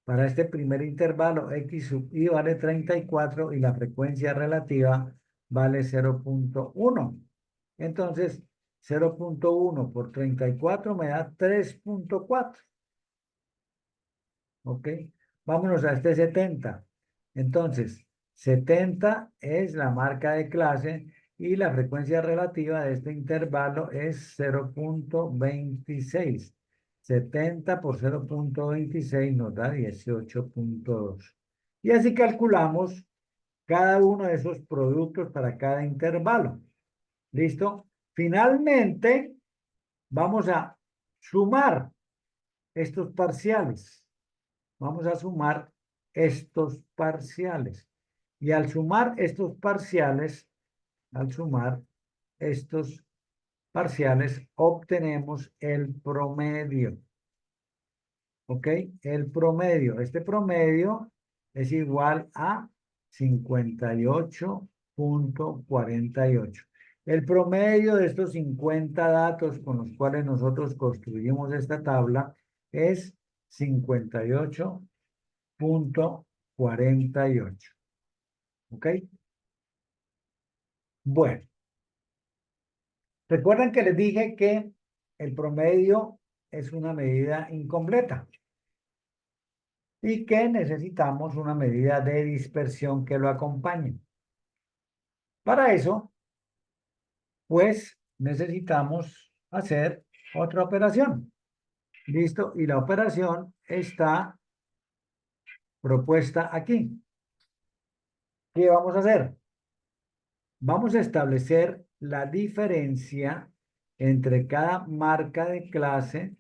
Para este primer intervalo, X sub I vale 34 y la frecuencia relativa vale 0.1. Entonces, 0.1 por 34 me da 3.4. ¿Ok? Vámonos a este 70. Entonces, 70 es la marca de clase y la frecuencia relativa de este intervalo es 0.26. 70 por 0.26 nos da 18.2. Y así calculamos cada uno de esos productos para cada intervalo. ¿Listo? Finalmente, vamos a sumar estos parciales. Vamos a sumar estos parciales. Y al sumar estos parciales, obtenemos el promedio. ¿Ok? El promedio. Este promedio es igual a 58.48. El promedio de estos 50 datos con los cuales nosotros construimos esta tabla es 58.48. ¿Ok? Bueno, recuerden que les dije que el promedio es una medida incompleta y que necesitamos una medida de dispersión que lo acompañe. Para eso, pues necesitamos hacer otra operación. ¿Listo? Y la operación está propuesta aquí. ¿Qué vamos a hacer? Vamos a establecer la diferencia entre cada marca de clase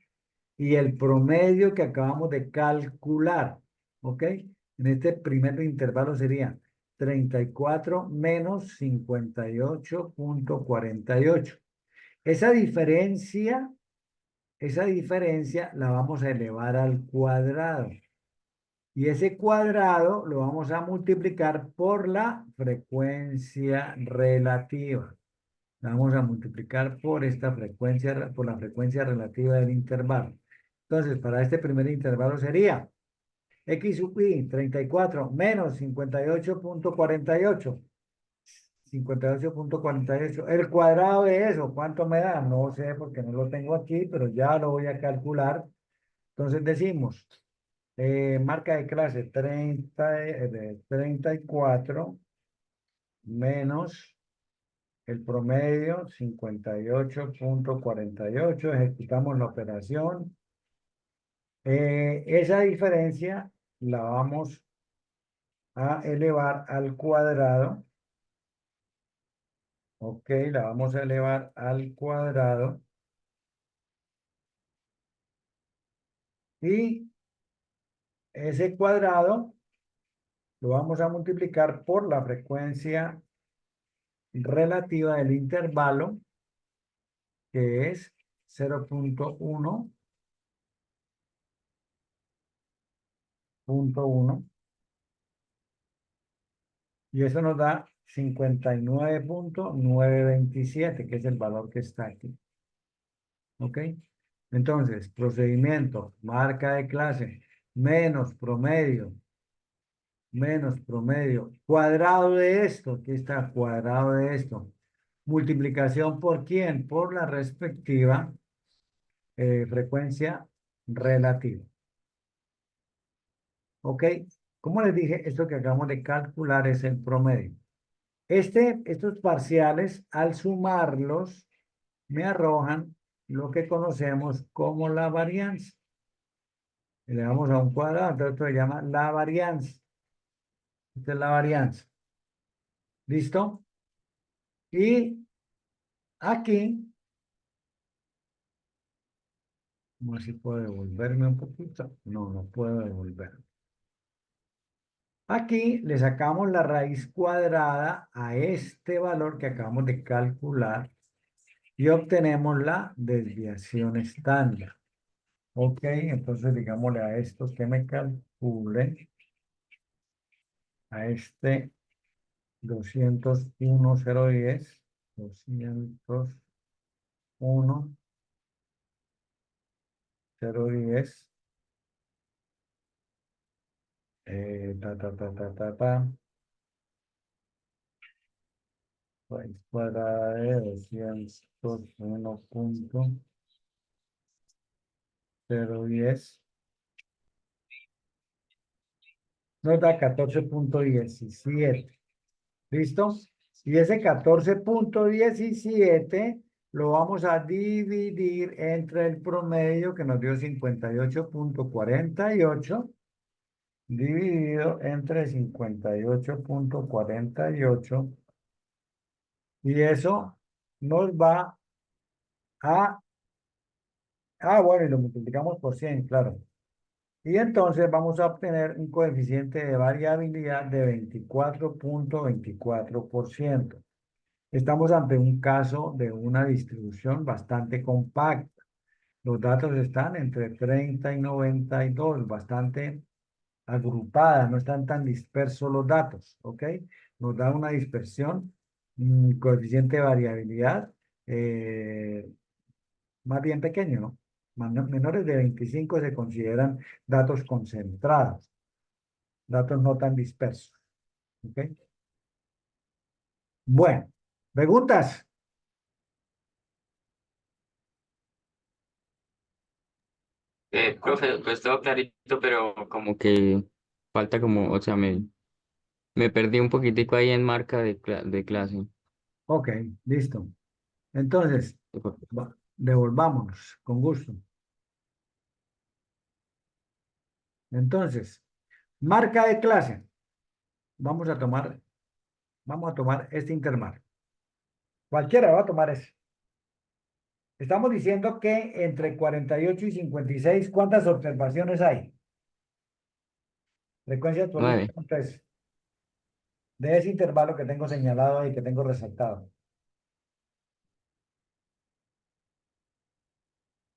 y el promedio que acabamos de calcular. ¿Ok? En este primer intervalo sería 34 menos 58.48. Esa diferencia la vamos a elevar al cuadrado. Y ese cuadrado lo vamos a multiplicar por la frecuencia relativa. La vamos a multiplicar por esta frecuencia, por la frecuencia relativa del intervalo. Entonces, para este primer intervalo sería x sub i 34 menos 58.48. 58.48. El cuadrado de eso, ¿cuánto me da? No sé porque no lo tengo aquí, pero ya lo voy a calcular. Entonces decimos, marca de clase 34 menos el promedio 58.48. Ejecutamos la operación. Esa diferencia la vamos a elevar al cuadrado. Ok, la vamos a elevar al cuadrado. Y ese cuadrado lo vamos a multiplicar por la frecuencia relativa del intervalo, que es 0.1.1. Y eso nos da 59.927, que es el valor que está aquí. ¿Ok? Entonces, procedimiento, marca de clase, menos promedio, cuadrado de esto, aquí está, cuadrado de esto. Multiplicación por quién? Por la respectiva frecuencia relativa. ¿Ok? Como les dije, esto que acabamos de calcular es el promedio. Estos parciales, al sumarlos, me arrojan lo que conocemos como la varianza. Y le damos a un cuadrado, entonces esto se llama la varianza. Esta es la varianza. ¿Listo? Y aquí, vamos a ver si puedo devolverme un poquito. No, no puedo devolver. Aquí le sacamos la raíz cuadrada a este valor que acabamos de calcular y obtenemos la desviación estándar. Ok, entonces digámosle a esto que me calcule a este 201.010, 201.010, raíz cuadrada de 201.010, nos da 14.17. ¿Listo? Y ese 14.17 lo vamos a dividir entre el promedio que nos dio 58.48 dividido entre 58.48 y eso nos va a... bueno, y lo multiplicamos por 100, claro. Y entonces vamos a obtener un coeficiente de variabilidad de 24.24%. Estamos ante un caso de una distribución bastante compacta. Los datos están entre 30 y 92, bastante agrupada, no están tan dispersos los datos, ¿ok? Nos da una dispersión Coeficiente de variabilidad más bien pequeño, ¿no? Menores de 25 se consideran datos concentrados, datos no tan dispersos. ¿Ok? Bueno, preguntas. Profe, pues todo clarito, pero como que falta como, o sea, me perdí un poquitico ahí en marca de clase. Ok, listo. Entonces, devolvámonos, con gusto. Entonces, marca de clase. Vamos a tomar, vamos a tomar este intervalo. Cualquiera va a tomar ese. Estamos diciendo que entre 48 y 56, ¿cuántas observaciones hay? Frecuencia absoluta, 9. entonces, de ese intervalo que tengo señalado ahí, que tengo resaltado.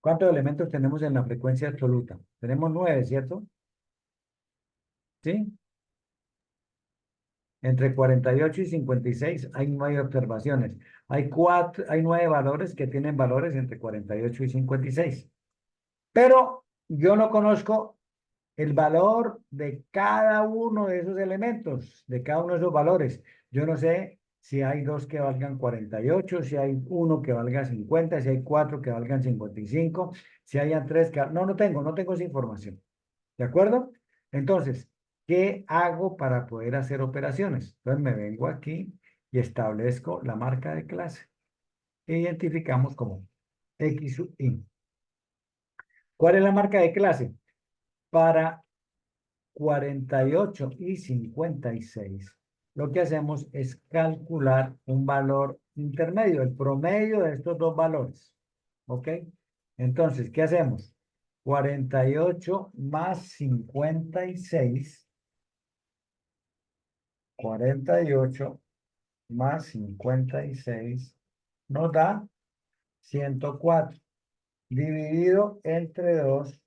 ¿Cuántos elementos tenemos en la frecuencia absoluta? Tenemos 9, ¿cierto? ¿Sí? Entre 48 y 56 hay 9 observaciones. Hay 9 valores que tienen valores entre 48 y 56. Pero yo no conozco el valor de cada uno de esos elementos, de cada uno de esos valores. Yo no sé si hay dos que valgan 48, si hay uno que valga 50, si hay cuatro que valgan 55, si hayan tres que... No, no tengo esa información. ¿De acuerdo? Entonces, ¿qué hago para poder hacer operaciones? Entonces me vengo aquí y establezco la marca de clase. E identificamos como X sub I. ¿Cuál es la marca de clase? Para 48 y 56, lo que hacemos es calcular un valor intermedio, el promedio de estos dos valores. ¿Ok? Entonces, ¿qué hacemos? 48 más 56, 48 más 56 nos da 104. Dividido entre 2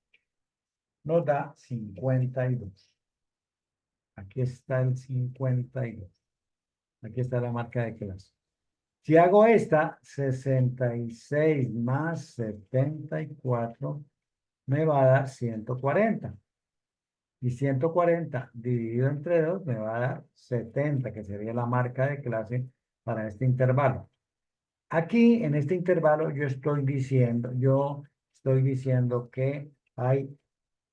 nos da 52. Aquí está el 52. Aquí está la marca de clase. Si hago esta, 66 más 74 me va a dar 140. Y 140 dividido entre 2 me va a dar 70, que sería la marca de clase para este intervalo. Aquí, en este intervalo, yo estoy diciendo que hay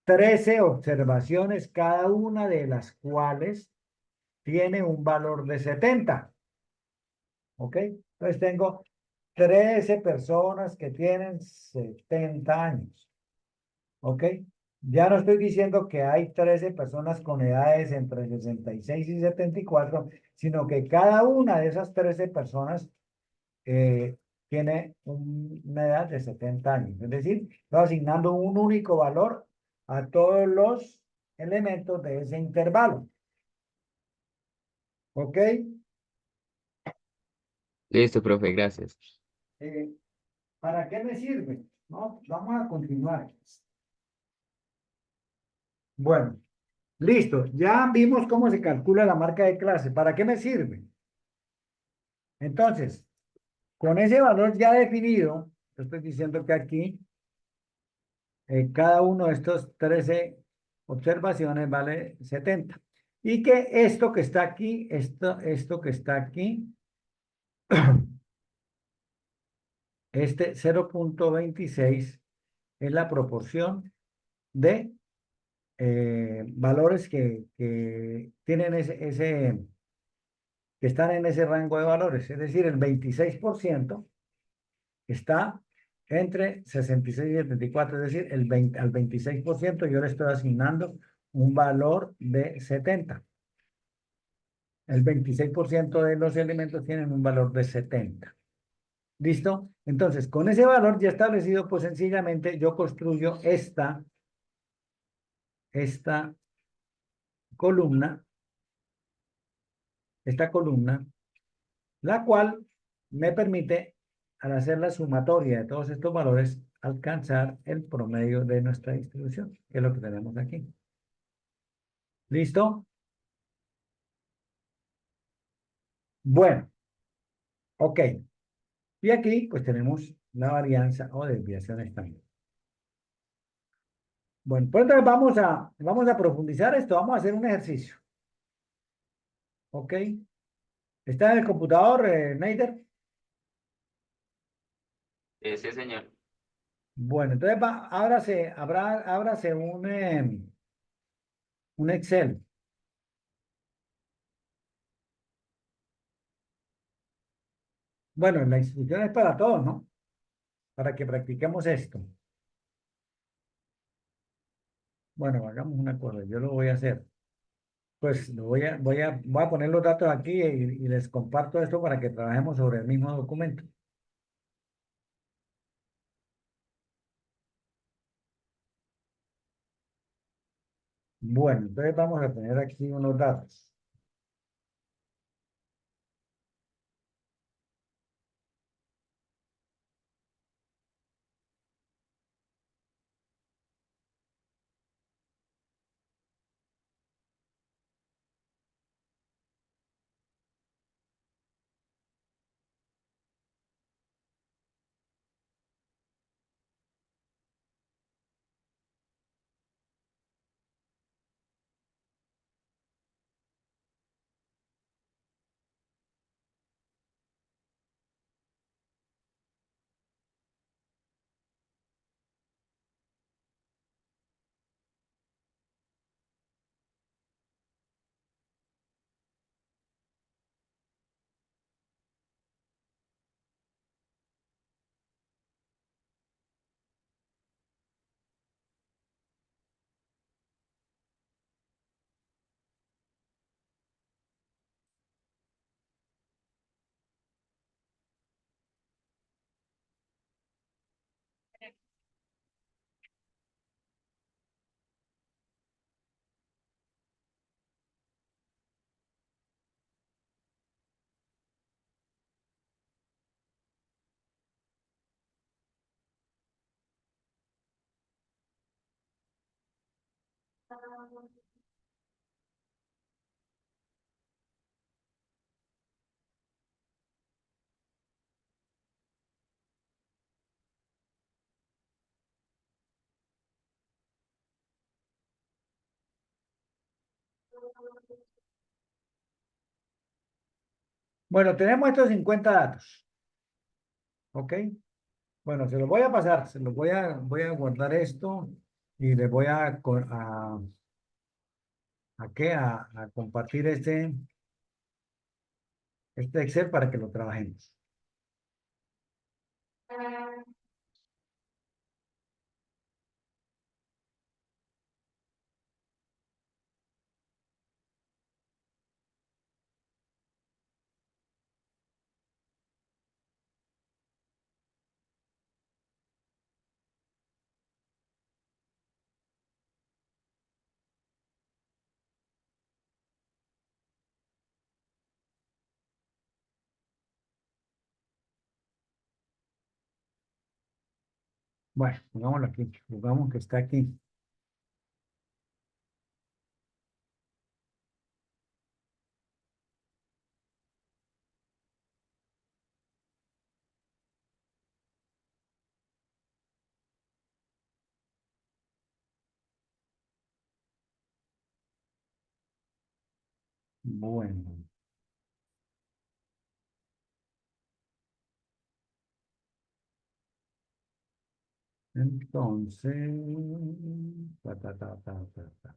13 observaciones, cada una de las cuales tiene un valor de 70. ¿Ok? Entonces tengo 13 personas que tienen 70 años. ¿Ok? Ya no estoy diciendo que hay 13 personas con edades entre 66 y 74, sino que cada una de esas 13 personas tiene una edad de 70 años. Es decir, estoy asignando un único valor a todos los elementos de ese intervalo. ¿Ok? Listo, profe, gracias. Eh, ¿Para qué me sirve? No, vamos a continuar. Bueno, listo. Ya vimos cómo se calcula la marca de clase. ¿Para qué me sirve? Entonces, con ese valor ya definido, yo estoy diciendo que aquí cada uno de estos 13 observaciones vale 70. Y que esto que está aquí, esto que está aquí, este 0,26 es la proporción de valores que tienen que están en ese rango de valores. Es decir, el 26% está entre 66 y 74. Es decir, al 26% yo le estoy asignando un valor de 70. El 26% de los elementos tienen un valor de 70. ¿Listo? Entonces, con ese valor ya establecido, pues sencillamente yo construyo esta columna, esta columna, la cual me permite, al hacer la sumatoria de todos estos valores, alcanzar el promedio de nuestra distribución, que es lo que tenemos aquí. ¿Listo? Bueno, Ok. Y aquí pues tenemos la varianza o desviación estándar. Bueno, pues entonces vamos a profundizar esto. Vamos a hacer un ejercicio. Ok. ¿Está en el computador, Neider? Sí, señor. Bueno, entonces ábrase un Excel. Bueno, la instrucción es para todos, ¿no? Para que practiquemos esto. Bueno, hagamos una cosa, yo lo voy a hacer. Pues voy a poner los datos aquí y les comparto esto para que trabajemos sobre el mismo documento. Bueno, entonces vamos a tener aquí unos datos. Bueno, tenemos estos 50 datos. ¿Ok? Bueno, se los voy a pasar, voy a guardar esto y les voy a compartir este Excel para que lo trabajemos. Bueno, pongámoslo aquí, pongamos que está aquí. Bueno, entonces, ta, ta, ta, ta, ta, ta.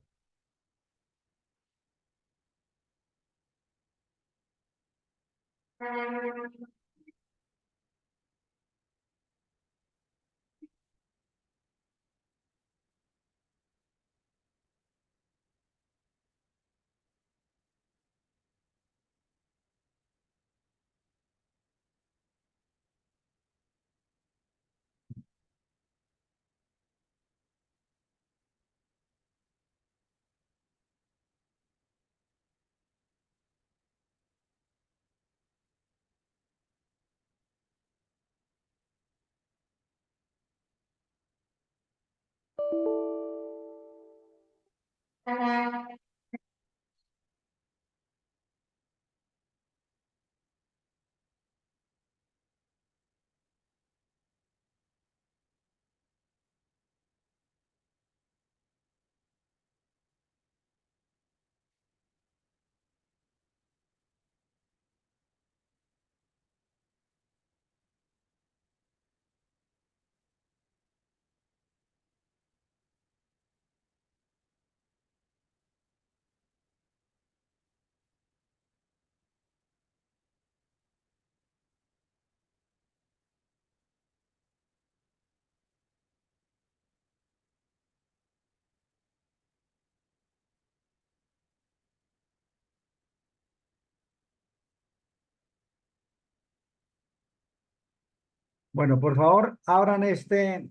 Bueno, por favor, abran este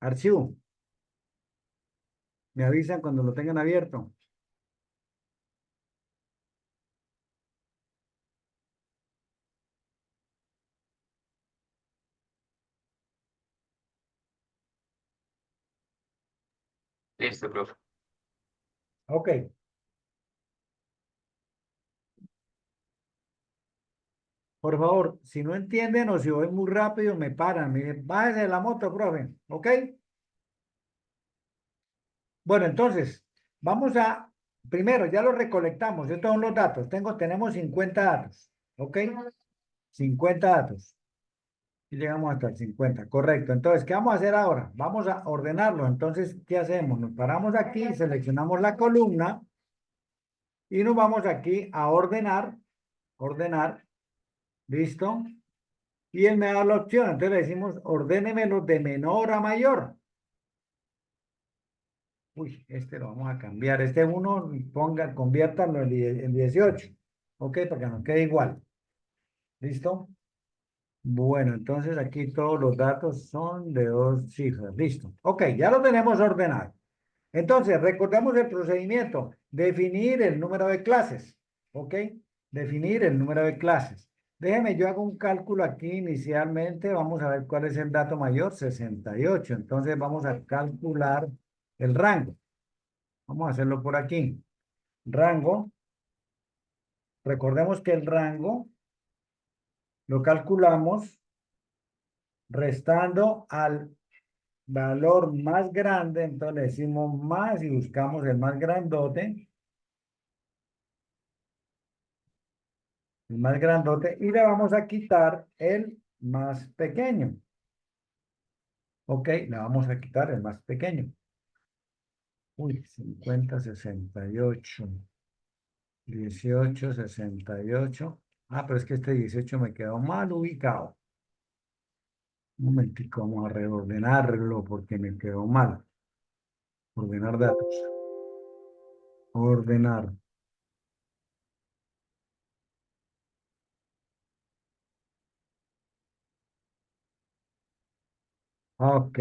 archivo. Me avisan cuando lo tengan abierto. Listo, profe. Ok. Por favor, si no entienden o si voy muy rápido, me paran. Me dicen, bájese de la moto, profe. ¿Ok? Bueno, entonces, primero, ya los recolectamos. Estos son los datos. Tenemos 50 datos. ¿Ok? 50 datos. Y llegamos hasta el 50. Correcto. Entonces, ¿qué vamos a hacer ahora? Vamos a ordenarlo. Entonces, ¿qué hacemos? Nos paramos aquí, seleccionamos la columna y nos vamos aquí a ordenar. ¿Listo? Y él me da la opción. Entonces le decimos, ordénemelo de menor a mayor. Uy, este lo vamos a cambiar. Este uno, conviértanlo en 18. Ok, para que nos quede igual. ¿Listo? Bueno, entonces aquí todos los datos son de 2 cifras. Listo. Ok, ya lo tenemos ordenado. Entonces, recordemos el procedimiento. Definir el número de clases. ¿Ok? Definir el número de clases. Déjeme, yo hago un cálculo aquí inicialmente. Vamos a ver cuál es el dato mayor, 68. Entonces, vamos a calcular el rango. Vamos a hacerlo por aquí. Rango. Recordemos que el rango lo calculamos restando al valor más grande. Entonces, le decimos más y buscamos el más grandote. El más grandote, y le vamos a quitar el más pequeño. Ok, le vamos a quitar el más pequeño. Uy, 50, 68, 18, 68. Ah, pero es que este 18 me quedó mal ubicado. Un momentico, vamos a reordenarlo porque me quedó mal. Ordenar datos. Ordenar. Ok,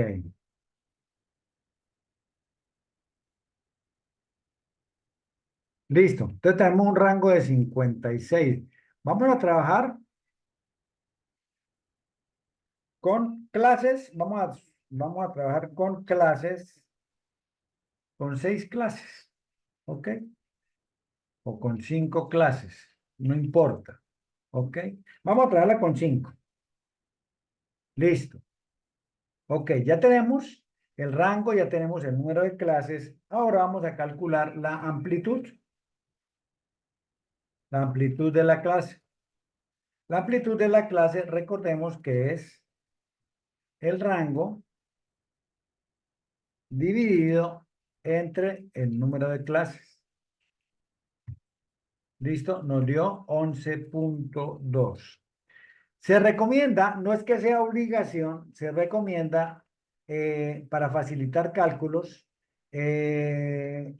listo. Entonces tenemos un rango de 56. Vamos a trabajar con clases. Vamos a trabajar con clases, con 6 clases. ¿Ok? O con 5 clases. No importa. ¿Ok? Vamos a trabajarla con 5. Listo. Ok, ya tenemos el rango, ya tenemos el número de clases. Ahora vamos a calcular la amplitud. La amplitud de la clase. La amplitud de la clase, recordemos que es el rango dividido entre el número de clases. ¿Listo? Nos dio 11.2. Se recomienda, no es que sea obligación, se recomienda para facilitar cálculos, eh,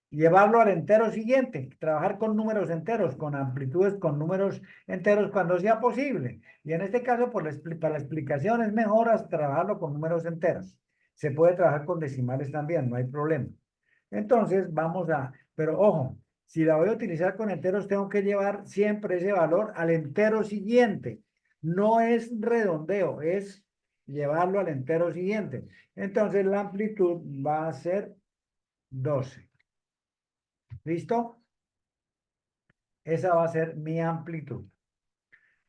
llevarlo al entero siguiente, trabajar con números enteros, con amplitudes, con números enteros cuando sea posible. Y en este caso, para la explicación es mejor trabajarlo con números enteros. Se puede trabajar con decimales también, no hay problema. Entonces, pero ojo, si la voy a utilizar con enteros, tengo que llevar siempre ese valor al entero siguiente. No es redondeo, es llevarlo al entero siguiente. Entonces, la amplitud va a ser 12. ¿Listo? Esa va a ser mi amplitud.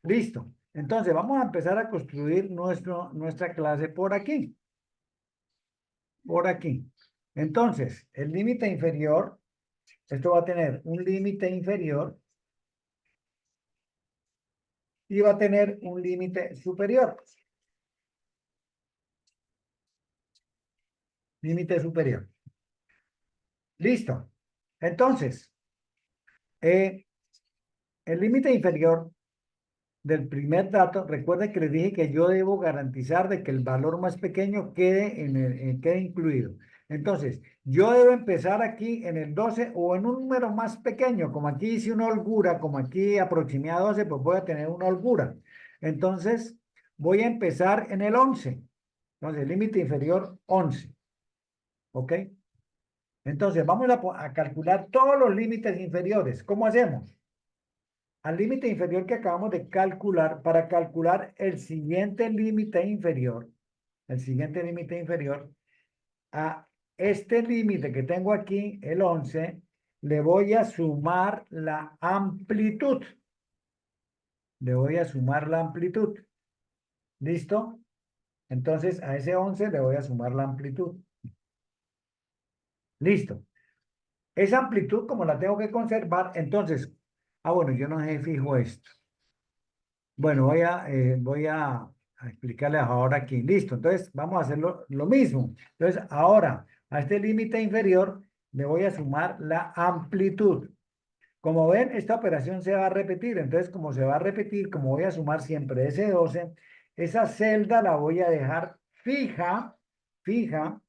Listo. Entonces, vamos a empezar a construir nuestra clase por aquí. Por aquí. Entonces, el límite inferior, esto va a tener un límite inferior y va a tener un límite superior. Límite superior. Listo. Entonces, eh, el límite inferior del primer dato, recuerden que les dije que yo debo garantizar de que el valor más pequeño quede incluido. Entonces, yo debo empezar aquí en el 12 o en un número más pequeño, como aquí hice una holgura, como aquí aproximé a 12, pues voy a tener una holgura. Entonces, voy a empezar en el 11. Entonces, límite inferior 11. ¿Ok? Entonces, vamos a calcular todos los límites inferiores. ¿Cómo hacemos? Al límite inferior que acabamos de calcular, para calcular el siguiente límite inferior, a este límite que tengo aquí, el 11, le voy a sumar la amplitud. Le voy a sumar la amplitud. ¿Listo? Entonces, a ese 11 le voy a sumar la amplitud. Listo. Esa amplitud, como la tengo que conservar, entonces, bueno, yo no sé fijo esto. Bueno, voy a explicarles ahora aquí. Listo, entonces vamos a hacerlo lo mismo. Entonces, ahora, a este límite inferior le voy a sumar la amplitud. Como ven, esta operación se va a repetir. Entonces, como se va a repetir, como voy a sumar siempre ese 12, esa celda la voy a dejar fija,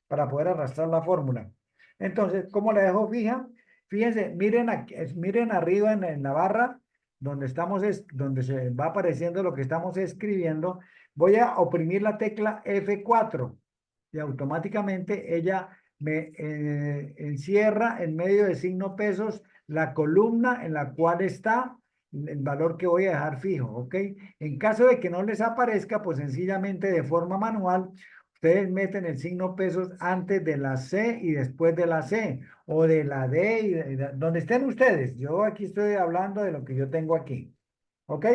para poder arrastrar la fórmula. Entonces, ¿cómo la dejo fija? Fíjense, miren, aquí, miren arriba en la barra donde donde se va apareciendo lo que estamos escribiendo. Voy a oprimir la tecla F4 y automáticamente ella me encierra en medio de signo pesos la columna en la cual está el valor que voy a dejar fijo, ¿ok? En caso de que no les aparezca, pues sencillamente de forma manual, ustedes meten el signo pesos antes de la C y después de la C, o de la D, donde estén ustedes. Yo aquí estoy hablando de lo que yo tengo aquí, ¿ok?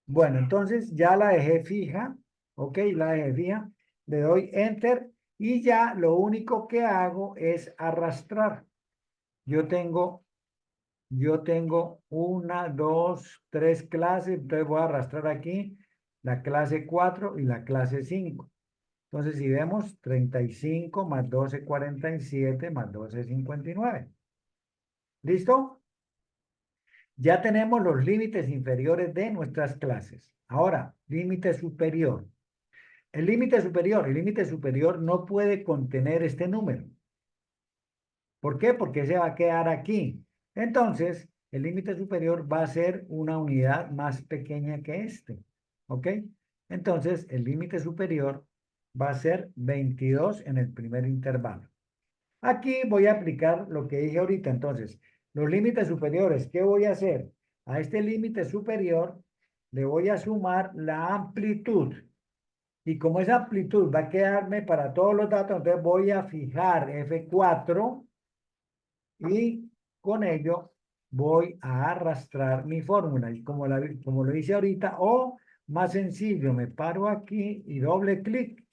Bueno, entonces ya la dejé fija, ¿ok? La dejé fija, le doy Enter y ya lo único que hago es arrastrar. Yo tengo una, dos, tres clases, entonces voy a arrastrar aquí la clase 4 y la clase 5. Entonces, si vemos, 35 más 12, 47 más 12, 59. ¿Listo? Ya tenemos los límites inferiores de nuestras clases. Ahora, límite superior. El límite superior no puede contener este número. ¿Por qué? Porque se va a quedar aquí. Entonces, el límite superior va a ser una unidad más pequeña que este. ¿Ok? Entonces, el límite superior va a ser 22 en el primer intervalo. Aquí voy a aplicar lo que dije ahorita. Entonces, los límites superiores, ¿qué voy a hacer? A este límite superior le voy a sumar la amplitud. Y como esa amplitud va a quedarme para todos los datos, entonces voy a fijar F4 y con ello voy a arrastrar mi fórmula. Y como lo hice ahorita, o más sencillo, me paro aquí y doble clic.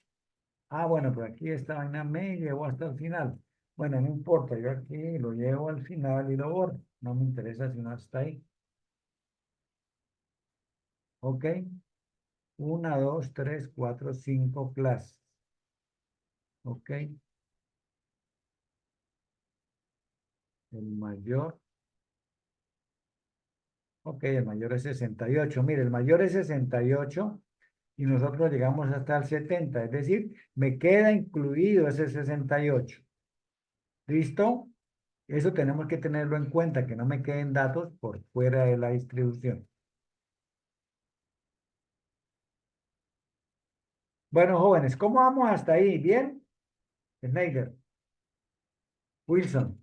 Bueno, pero aquí esta vaina me llevó hasta el final. Bueno, no importa, yo aquí lo llevo al final y lo borro. No me interesa si no está ahí. ¿Ok? Una, dos, tres, cuatro, cinco clases. ¿Ok? El mayor. Ok, el mayor es 68. Mire, el mayor es 68 y nosotros llegamos hasta el 70. Es decir, me queda incluido ese 68. ¿Listo? Eso tenemos que tenerlo en cuenta, que no me queden datos por fuera de la distribución. Bueno, jóvenes, ¿cómo vamos hasta ahí? ¿Bien? Schneider, Wilson,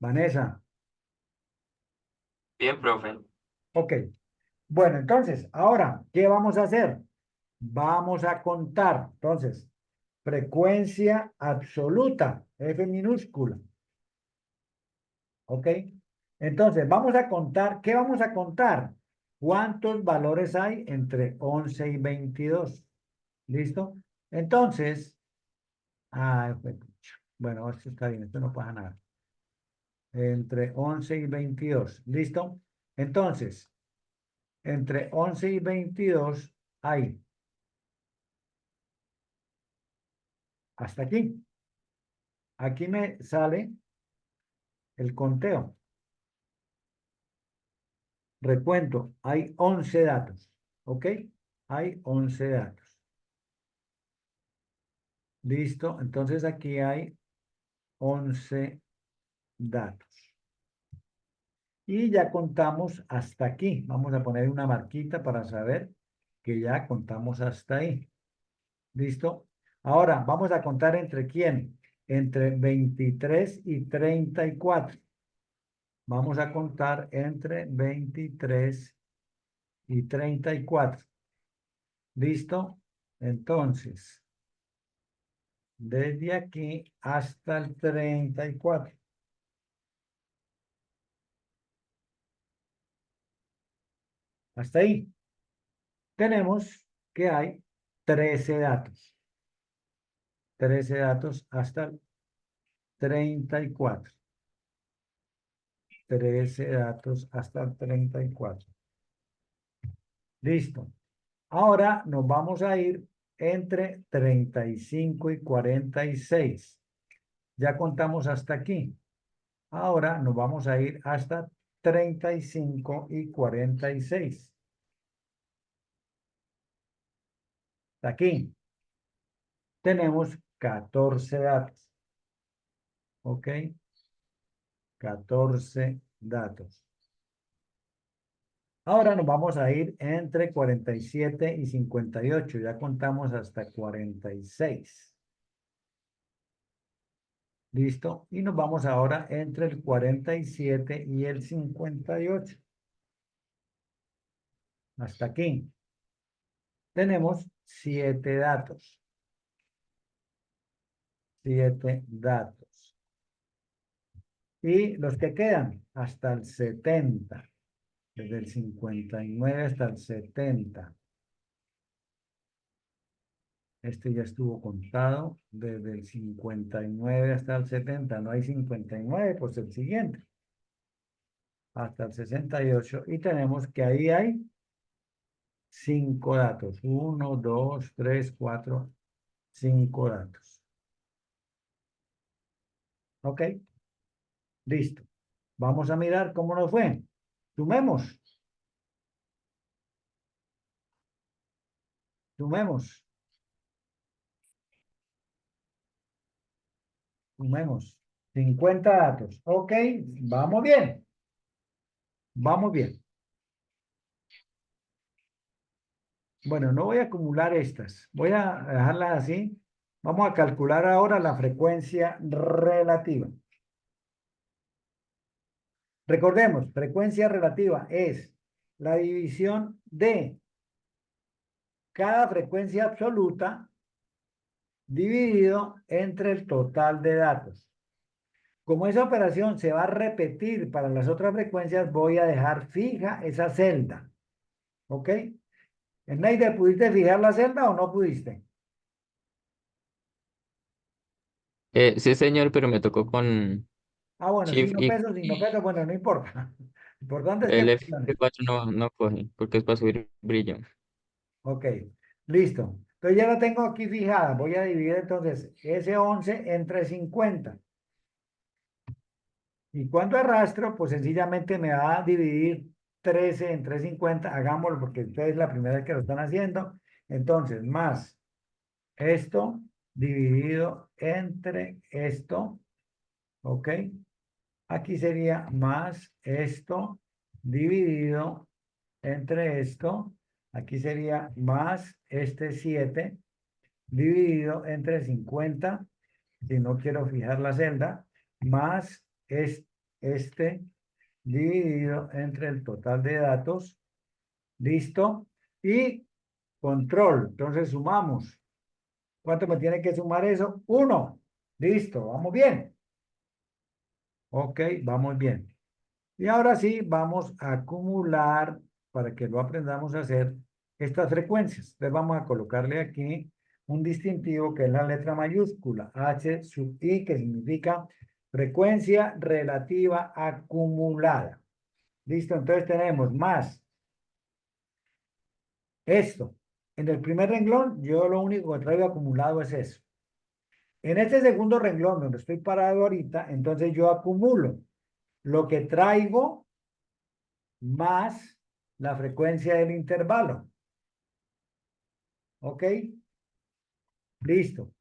Vanessa. Bien, profe. Ok. Bueno, entonces, ahora, ¿qué vamos a hacer? Vamos a contar. Entonces, frecuencia absoluta, F minúscula. ¿Ok? Entonces, vamos a contar. ¿Qué vamos a contar? ¿Cuántos valores hay entre 11 y 22? ¿Listo? Entonces, bueno, esto está bien, esto no pasa nada. Entre 11 y 22. ¿Listo? Entonces, entre 11 y 22 hay hasta aquí. Aquí me sale el conteo. Recuento, hay 11 datos. ¿Ok? Hay 11 datos. Listo. Entonces aquí hay 11 datos. Y ya contamos hasta aquí. Vamos a poner una marquita para saber que ya contamos hasta ahí. ¿Listo? Ahora vamos a contar entre quién. Entre 23 y 34. Vamos a contar entre 23 y 34. ¿Listo? Entonces, desde aquí hasta el 34. Hasta ahí. Tenemos que hay 13 datos. 13 datos hasta el 34. 13 datos hasta el 34. Listo. Ahora nos vamos a ir entre 35 y 46. Ya contamos hasta aquí. Ahora nos vamos a ir hasta 35 y 46. Hasta aquí. Tenemos 14 datos. ¿Ok? 14 datos. Ahora nos vamos a ir entre 47 y 58. Ya contamos hasta 46. ¿Listo? Y nos vamos ahora entre el 47 y el 58. Hasta aquí. Tenemos 7 datos. 7 datos. Y los que quedan hasta el 70. Desde el 59 hasta el 70. Este ya estuvo contado desde el 59 hasta el 70. No hay 59, pues el siguiente. Hasta el 68. Y tenemos que ahí hay 5 datos. 1, 2, 3, 4, 5 datos. ¿Ok? Listo. Vamos a mirar cómo nos fue. Sumemos. Sumemos. Sumemos. 50 datos. Ok, vamos bien. Vamos bien. Bueno, no voy a acumular estas. Voy a dejarlas así. Vamos a calcular ahora la frecuencia relativa. Recordemos, frecuencia relativa es la división de cada frecuencia absoluta dividido entre el total de datos. Como esa operación se va a repetir para las otras frecuencias, voy a dejar fija esa celda. ¿Ok? Neider, ¿pudiste fijar la celda o no pudiste? Sí, señor, pero me tocó con Ah, bueno, Shift y sin no peso, bueno, no importa. Lo importante es que el funcione. F4 no coge, porque es para subir brillo. Ok, listo. Entonces ya la tengo aquí fijada. Voy a dividir entonces ese 11 entre 50. Y cuando arrastro, pues sencillamente me va a dividir 13 entre 50. Hagámoslo porque ustedes es la primera vez que lo están haciendo. Entonces, más esto dividido entre esto. ¿Ok? Aquí sería más esto dividido entre esto. Aquí sería más este 7 dividido entre 50, si no quiero fijar la celda, más este dividido entre el total de datos. ¿Listo? Y control. Entonces sumamos. ¿Cuánto me tiene que sumar eso? 1. Listo, vamos bien. Ok, vamos bien. Y ahora sí, vamos a acumular, para que lo aprendamos a hacer, estas frecuencias. Entonces vamos a colocarle aquí un distintivo que es la letra mayúscula, H sub I, que significa frecuencia relativa acumulada. ¿Listo? Entonces tenemos más esto. En el primer renglón, yo lo único que traigo acumulado es eso. En este segundo renglón, donde estoy parado ahorita, entonces yo acumulo lo que traigo más la frecuencia del intervalo. ¿Ok? Listo.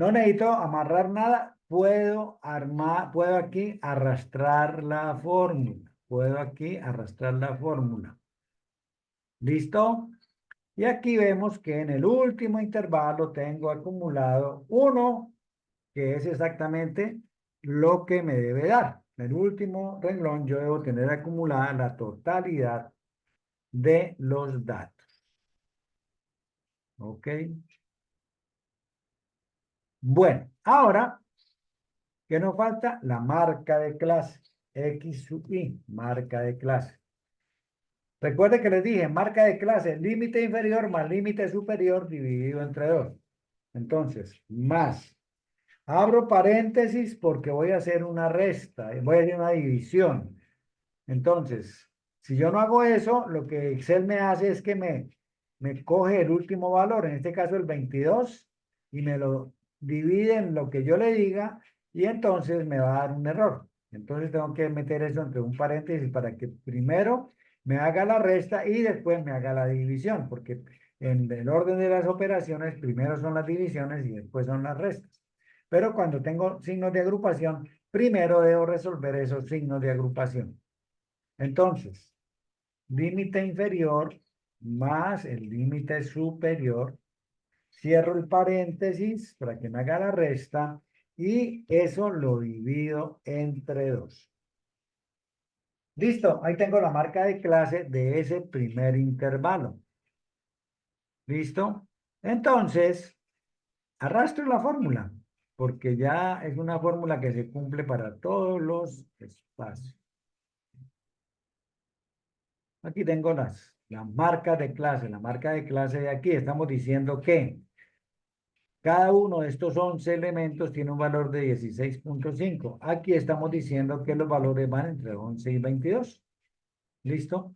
No necesito amarrar nada. Puedo aquí arrastrar la fórmula. Puedo aquí arrastrar la fórmula. ¿Listo? Y aquí vemos que en el último intervalo tengo acumulado 1, que es exactamente lo que me debe dar. En el último renglón yo debo tener acumulada la totalidad de los datos. ¿Ok? Bueno, ahora, ¿qué nos falta? La marca de clase. X sub i, marca de clase. Recuerde que les dije, marca de clase, límite inferior más límite superior dividido entre 2. Entonces, más. Abro paréntesis porque voy a hacer una resta, voy a hacer una división. Entonces, si yo no hago eso, lo que Excel me hace es que me coge el último valor, en este caso el 22, y me lo divide en lo que yo le diga, y entonces me va a dar un error. Entonces tengo que meter eso entre un paréntesis para que primero me haga la resta y después me haga la división, porque en el orden de las operaciones, primero son las divisiones y después son las restas. Pero cuando tengo signos de agrupación, primero debo resolver esos signos de agrupación. Entonces, límite inferior más el límite superior. Cierro el paréntesis para que me haga la resta y eso lo divido entre 2. Listo, ahí tengo la marca de clase de ese primer intervalo. ¿Listo? Entonces, arrastro la fórmula, porque ya es una fórmula que se cumple para todos los espacios. Aquí tengo las marcas de clase. La marca de clase de aquí estamos diciendo que cada uno de estos 11 elementos tiene un valor de 16.5. Aquí estamos diciendo que los valores van entre 11 y 22. ¿Listo?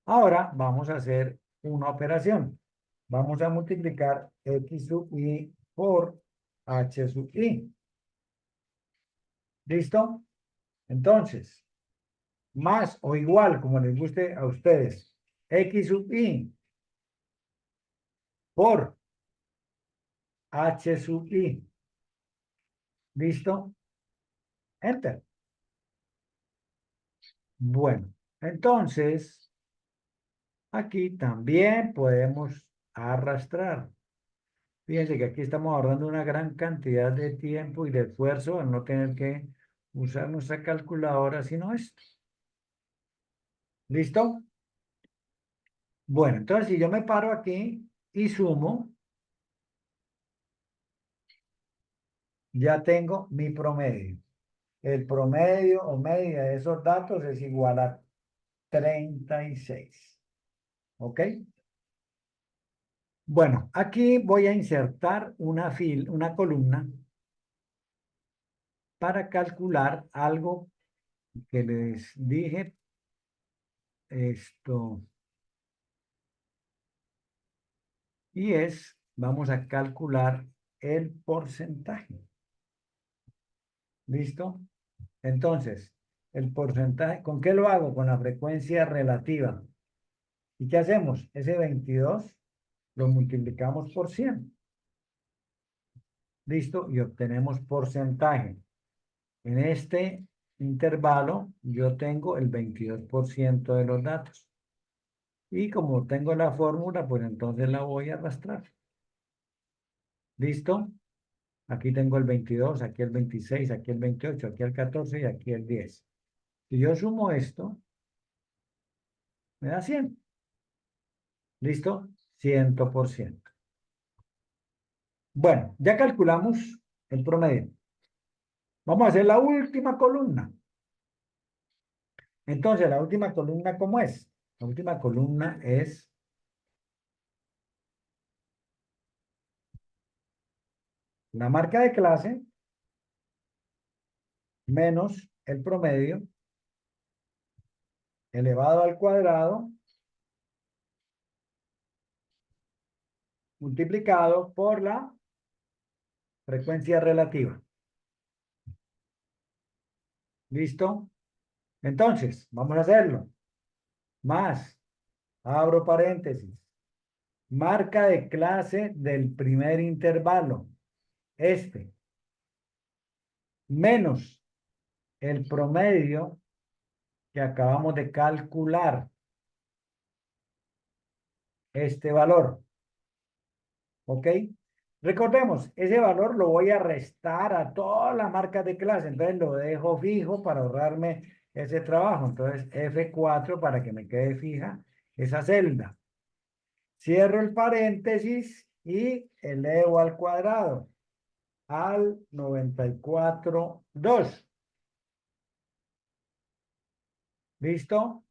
Ahora vamos a hacer una operación. Vamos a multiplicar x sub i por h sub i. ¿Listo? Entonces, más o igual, como les guste a ustedes, x sub i por h sub i. ¿Listo? Enter. Bueno, entonces, aquí también podemos arrastrar. Fíjense que aquí estamos ahorrando una gran cantidad de tiempo y de esfuerzo al no tener que usar nuestra calculadora, sino esto. ¿Listo? Bueno, entonces si yo me paro aquí y sumo, ya tengo mi promedio. El promedio o media de esos datos es igual a 36. ¿Ok? Bueno, aquí voy a insertar una columna para calcular algo que les dije. Esto. Y vamos a calcular el porcentaje. ¿Listo? Entonces, el porcentaje, ¿con qué lo hago? Con la frecuencia relativa. ¿Y qué hacemos? Ese 22 lo multiplicamos por 100. ¿Listo? Y obtenemos porcentaje. En este intervalo yo tengo el 22% de los datos. Y como tengo la fórmula, pues entonces la voy a arrastrar. ¿Listo? Aquí tengo el 22, aquí el 26, aquí el 28, aquí el 14 y aquí el 10. Si yo sumo esto, me da 100. ¿Listo? 100%. Bueno, ya calculamos el promedio. Vamos a hacer la última columna. Entonces, la última columna, ¿cómo es? La última columna es la marca de clase menos el promedio elevado al cuadrado multiplicado por la frecuencia relativa. ¿Listo? Entonces, vamos a hacerlo. Más, abro paréntesis, marca de clase del primer intervalo. este, menos el promedio que acabamos de calcular, este valor. ¿Ok? Recordemos, ese valor lo voy a restar a todas las marcas de clase, entonces lo dejo fijo para ahorrarme ese trabajo. Entonces, F4 para que me quede fija esa celda. Cierro el paréntesis y elevo al cuadrado al 94,2. ¿Listo?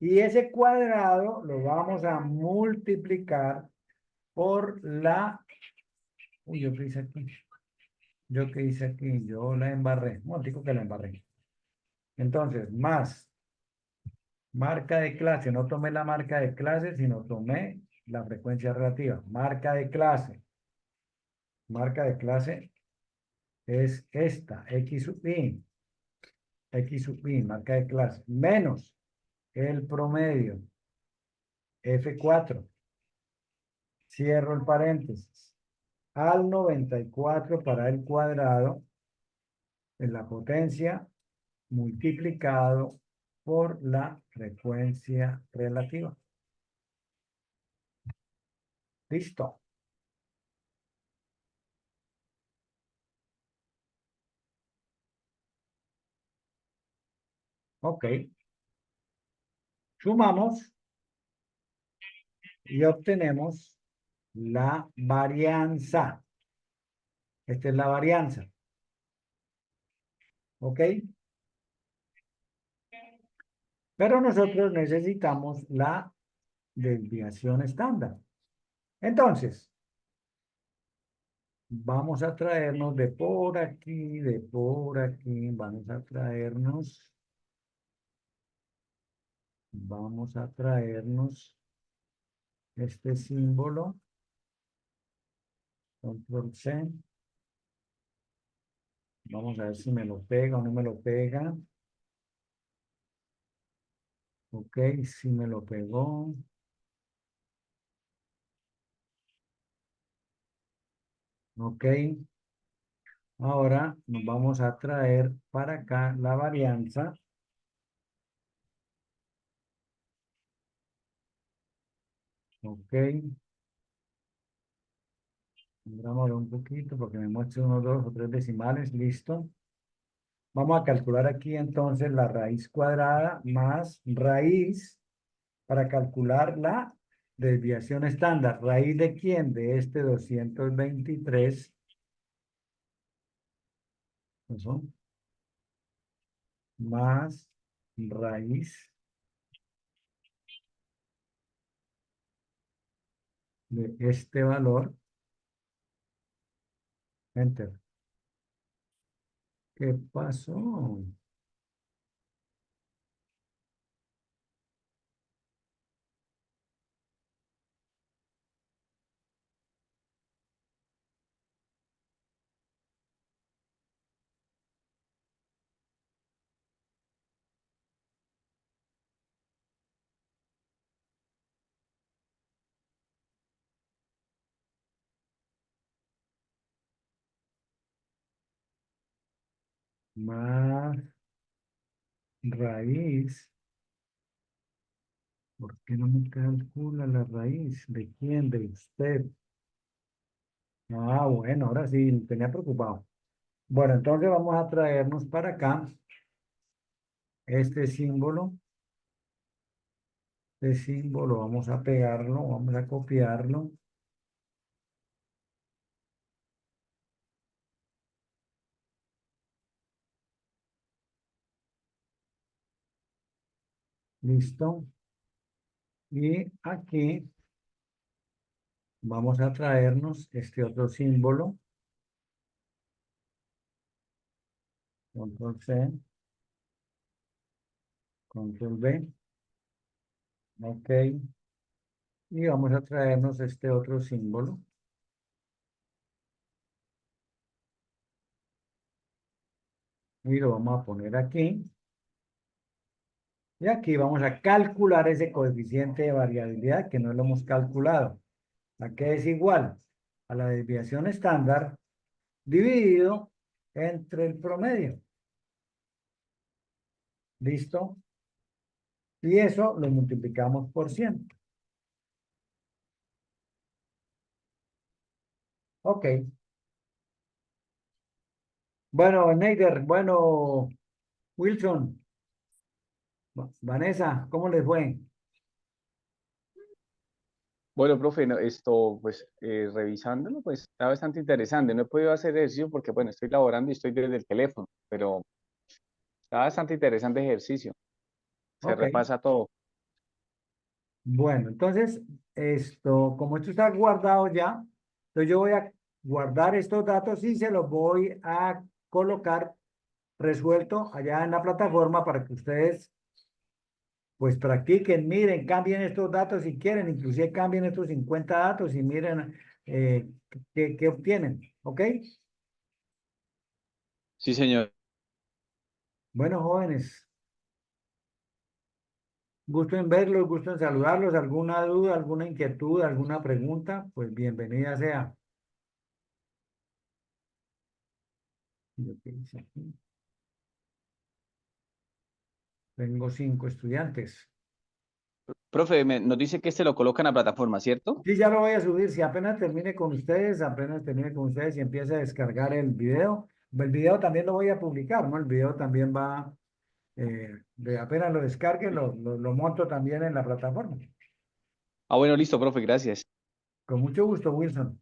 Y ese cuadrado lo vamos a multiplicar por la... Uy, ¿yo qué hice aquí? ¿Yo qué hice aquí? Yo la embarré. No, digo que la embarré. Entonces, más marca de clase. No tomé la marca de clase, sino tomé la frecuencia relativa. Marca de clase. Marca de clase es esta, X sub I. X sub I, marca de clase. Menos el promedio, F4. Cierro el paréntesis. Al 94 para el cuadrado en la potencia multiplicado por la frecuencia relativa. Listo. Ok. Sumamos y obtenemos la varianza. Esta es la varianza. ¿Ok? Pero nosotros necesitamos la desviación estándar. Entonces, vamos a traernos de por aquí, vamos a traernos este símbolo, control C. Vamos a ver si me lo pega o no me lo pega. Ok, sí me lo pegó. Ok, ahora nos vamos a traer para acá la varianza. Ok, vamos un poquito porque me muestre unos 2 o 3 decimales. Listo. Vamos a calcular aquí entonces la raíz cuadrada más raíz para calcular la desviación estándar. ¿Raíz de quién? De este 223. Eso. Más raíz de este valor. Enter. ¿Qué pasó? Más raíz. ¿Por qué no me calcula la raíz? ¿De quién? De usted. Ah, bueno, ahora sí, tenía preocupado. Bueno, entonces vamos a traernos para acá este símbolo. Este símbolo vamos a pegarlo, vamos a copiarlo. Listo. Y aquí vamos a traernos este otro símbolo. Control C. Control V. Ok. Y vamos a traernos este otro símbolo. Y lo vamos a poner aquí. Y aquí vamos a calcular ese coeficiente de variabilidad que no lo hemos calculado. ¿A qué es igual? A la desviación estándar dividido entre el promedio. ¿Listo? Y eso lo multiplicamos por 100. Ok. Bueno, Neider, bueno, Wilson, Vanessa, ¿cómo les fue? Bueno, profe, esto, pues, revisándolo, pues, está bastante interesante. No he podido hacer ejercicio porque, bueno, estoy laborando y estoy desde el teléfono, pero está bastante interesante ejercicio. Se Ok. repasa todo. Bueno, entonces, como esto está guardado ya, entonces yo voy a guardar estos datos y se los voy a colocar resuelto allá en la plataforma para que ustedes pues practiquen, miren, cambien estos datos si quieren, inclusive cambien estos 50 datos y miren qué obtienen, ¿ok? Sí, señor. Bueno, jóvenes, gusto en verlos, gusto en saludarlos, alguna duda, alguna inquietud, alguna pregunta, pues bienvenida sea. Yo qué hice aquí. Tengo 5 estudiantes. Profe, nos dice que este lo coloca en la plataforma, ¿cierto? Sí, ya lo voy a subir. Si apenas termine con ustedes, apenas termine con ustedes y empiece a descargar el video también lo voy a publicar, ¿no? El video también va, apenas lo descargue, lo monto también en la plataforma. Ah, bueno, listo, profe, gracias. Con mucho gusto, Wilson.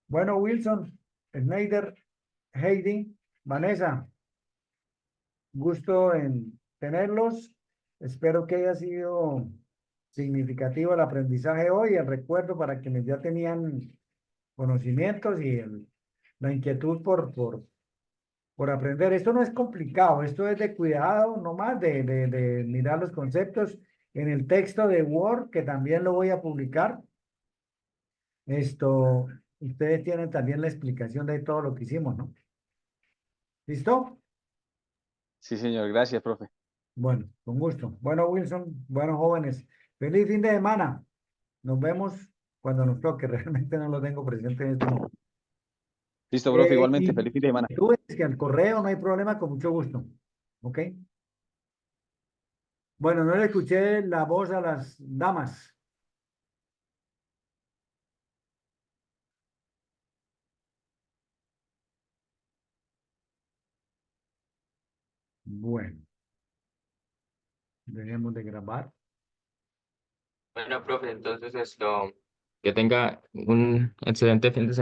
Bueno, Wilson, Snyder, Heidi, Vanessa, gusto en tenerlos. Espero que haya sido significativo el aprendizaje hoy, el recuerdo para quienes ya tenían conocimientos y la inquietud por aprender. Esto no es complicado, esto es de cuidado nomás, de mirar los conceptos en el texto de Word, que también lo voy a publicar. Ustedes tienen también la explicación de todo lo que hicimos, ¿no? ¿Listo? Sí, señor, gracias, profe. Bueno, con gusto. Bueno, Wilson, buenos jóvenes. Feliz fin de semana. Nos vemos cuando nos toque. Realmente no lo tengo presente en este momento. Listo, profe, igualmente, Y feliz fin de semana. tú ves que al correo no hay problema, con mucho gusto. ¿Ok? Bueno, no le escuché la voz a las damas. Bueno, dejemos de grabar. Bueno, profe, entonces que tenga un excelente fin de semana.